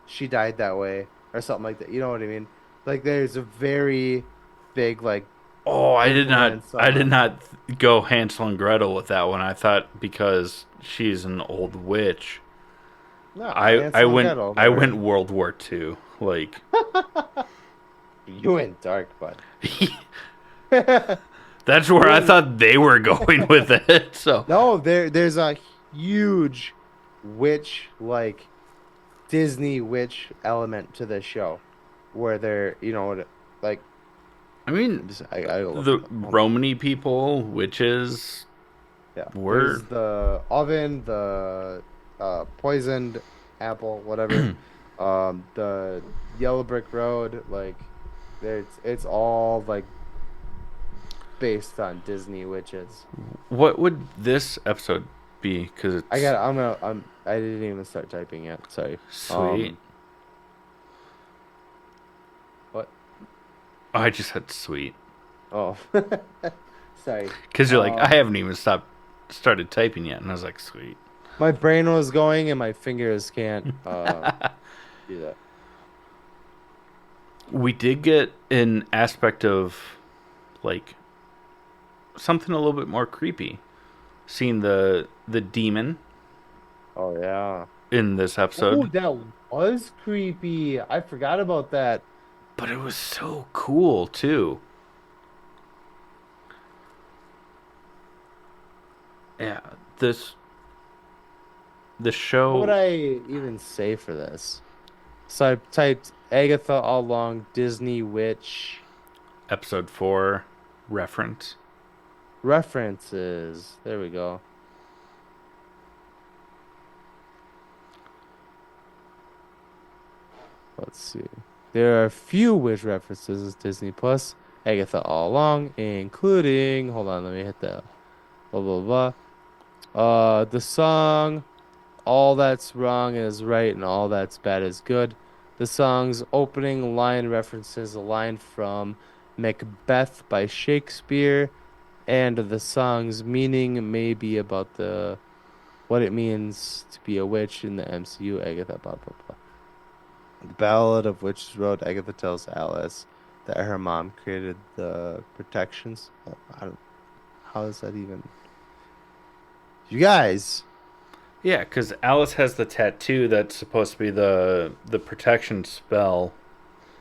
she died that way or something like that. You know what I mean? Like, there's a very big like. Oh, I did influence not go Hansel and Gretel with that one. I thought because she's an old witch. No, I Hansel and went Gretel, I went World War II. Like You went dark, bud. that's where I thought they were going with it. So No, there's a huge witch, like Disney witch element to this show, where they're, you know, like, I mean, the Romany people, witches, yeah, were there's the oven, the poisoned apple, whatever, the yellow brick road, like, it's all like based on Disney witches. What would this episode be? Because I didn't even start typing yet. Sorry. Sweet. What? Oh, I just had sweet. Oh, sorry. Because you're like, I haven't even stopped started typing yet, and I was like, sweet. My brain was going and my fingers can't do that. We did get an aspect of like something a little bit more creepy. Seeing the demon Oh yeah. in this Oh, episode, that was creepy. I forgot about that. but it was so cool too. Yeah, this What would show I even say for this? So I typed Agatha All Along Disney Witch episode 4 reference. references. There we go. Let's see. There are a few witch references as Disney Plus, Agatha All Along, including, hold on, let me hit that. Blah blah blah. The song All That's Wrong is Right and All That's Bad is Good. The song's opening line references a line from Macbeth by Shakespeare, and the song's meaning may be about the what it means to be a witch in the MCU. Agatha, blah blah blah. The Ballad of Witches Road. Agatha tells Alice that her mom created the protections. How is that even? You guys. Yeah, because Alice has the tattoo that's supposed to be the protection spell.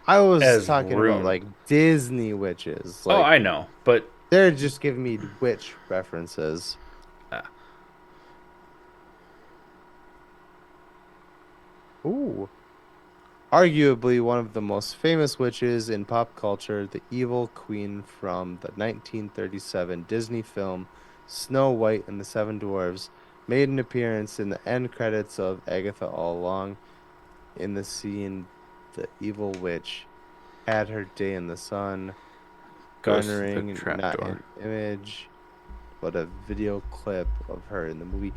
I was As talking rune. about like Disney witches. Oh, Like I know, but they're just giving me witch references. uh, Ooh. Arguably one of the most famous witches in pop culture, the evil queen from the 1937 Disney film Snow White and the Seven Dwarfs, made an appearance in the end credits of Agatha All Along. In the scene, the evil witch had her day in the sun, goes to the garnering not trapdoor. an image, but a video clip of her in the movie.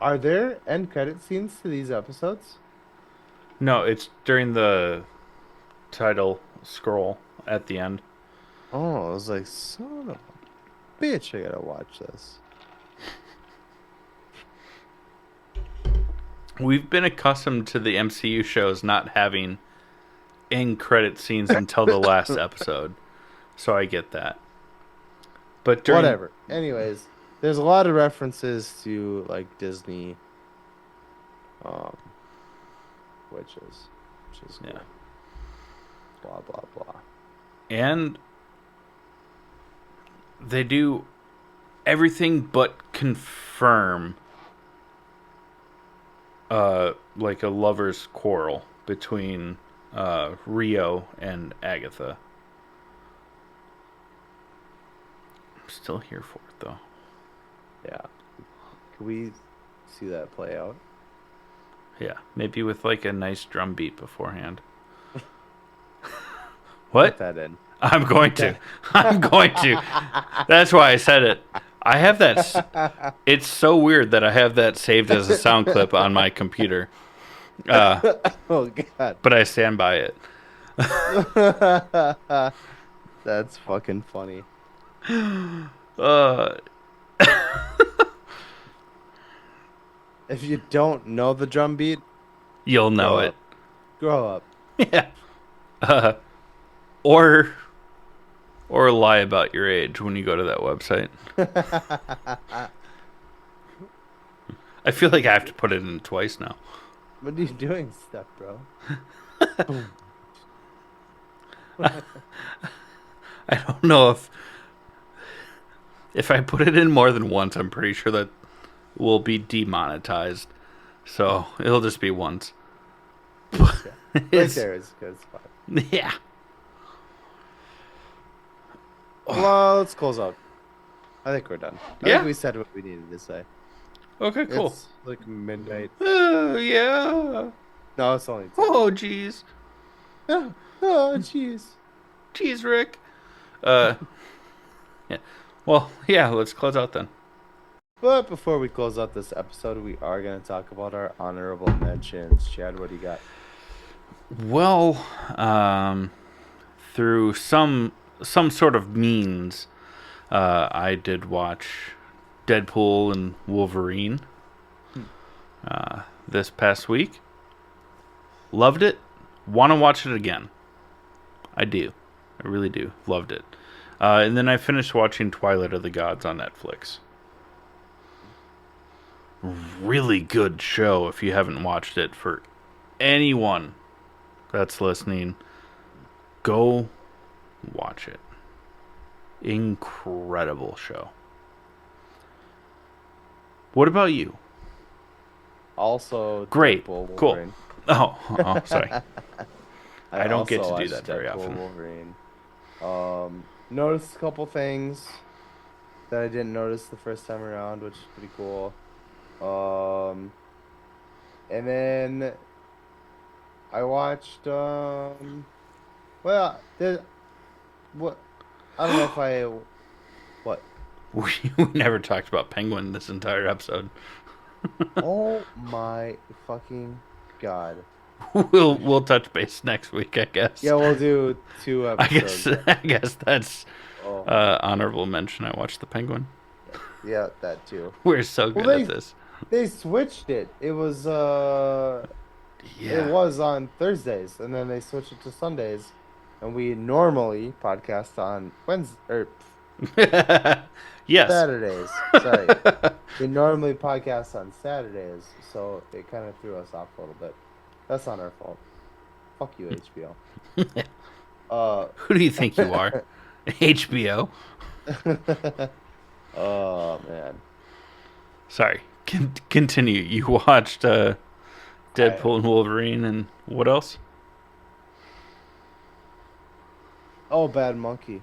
Are there end credit scenes to these episodes? No, it's during the title scroll at the end. Oh, I was like, son of a bitch, I gotta watch this. We've been accustomed to the MCU shows not having end credit scenes until the last episode, so I get that. But during, Whatever. Anyways, there's a lot of references to like Disney um witches, which is cool. Yeah. Blah blah blah. and they do everything but confirm like a lover's quarrel between Rio and Agatha. I'm still here for it though. Yeah. Can we see that play out? Yeah, maybe with like a nice drum beat beforehand. What? Put that in. I'm going to. I'm going to. That's why I said it. I have that. It's so weird that I have that saved as a sound clip on my computer. Oh god. But I stand by it. That's fucking funny. Uh, If you don't know the drum beat, you'll know grow it. up. Grow up. Yeah. Or lie about your age when you go to that website. I feel like I have to put it in twice now. What are you doing, step bro? I don't know if I put it in more than once, I'm pretty sure that will be demonetized. So it'll just be once. Right It's- there is a good spot. Yeah. Well, let's close out. I think we're done. I Yeah. think we said what we needed to say. Okay, cool. It's like midnight. Yeah. No, it's only 10. Oh, jeez. Oh, jeez. Jeez, Rick. Yeah. Well, yeah, let's close out then. But before we close out this episode, we are going to talk about our honorable mentions. Chad, what do you got? Well, through some sort of means, I did watch Deadpool and Wolverine this past week. Loved it. Want to watch it again. I do. I really do. Loved it. And then I finished watching Twilight of the Gods on Netflix. Really good show if you haven't watched it. For anyone that's listening, go watch it. Incredible show. What about you? Also, Great. Deadpool, Cool. Wolverine. Oh, sorry. I don't get also to do watched that very Deadpool, often. Wolverine. Noticed a couple things that I didn't notice the first time around, which is pretty cool. And then I watched well, what I don't know if I what We never talked about Penguin this entire episode. oh my fucking god. We'll touch base next week, I guess. Yeah, we'll do 2 I episodes. guess that's Oh. honorable mention. I watched the Penguin. Yeah, that too. We're so good at this. They switched it. It was Yeah. it was on Thursdays, and then they switched it to Sundays, and we normally podcast on Wednesday or Yes. Saturdays. Sorry, we normally podcast on Saturdays, so it kind of threw us off a little bit. That's not our fault. Fuck you, HBO. Who do you think you are? HBO? Oh man. Sorry. Continue. You watched Deadpool and Wolverine, and what else? Oh, Bad Monkey.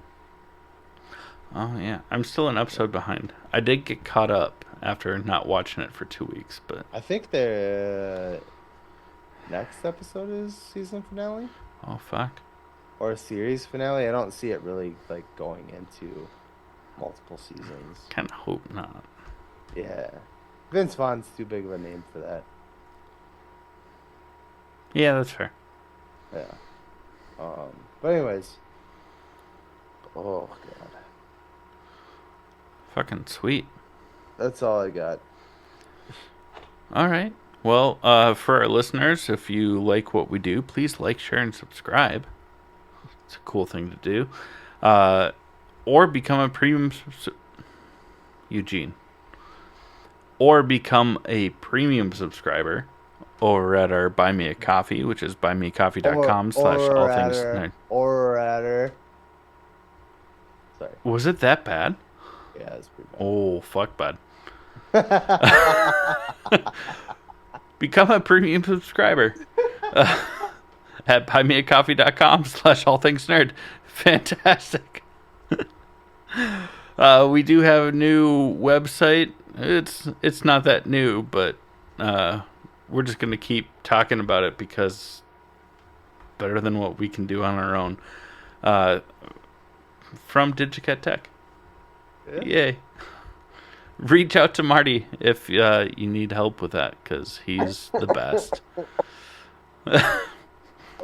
Oh, yeah. I'm still an episode behind. I did get caught up after not watching it for 2 weeks, but... I think the next episode is season finale Oh, fuck. or series finale. I don't see it really like going into multiple seasons. Kind of hope not. Yeah, Vince Vaughn's too big of a name for that. Yeah, that's fair. Yeah. But anyways. Oh god. Fucking sweet. That's all I got. All right. Well, for our listeners, if you like what we do, please like, share, and subscribe. It's a cool thing to do. Or become a premium... Eugene. Or become a premium subscriber over at our Buy Me a Coffee, which is buymeacoffee.com/allthingsnerd. Sorry. Was it that bad? Yeah, it's pretty bad. Oh, fuck, bud. Become a premium subscriber at buymeacoffee.com/allthingsnerd. Fantastic. We do have a new website. It's not that new, but we're just going to keep talking about it because better than what we can do on our own. From Digicat Tech. Yeah. Yay. Reach out to Marty if you need help with that, because he's the best.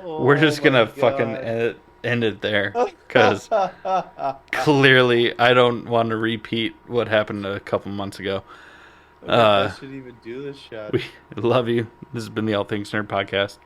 We're just going to fucking end it there, because clearly I don't want to repeat what happened a couple months ago. I should even do this shot. We love you. This has been the All Things Nerd Podcast.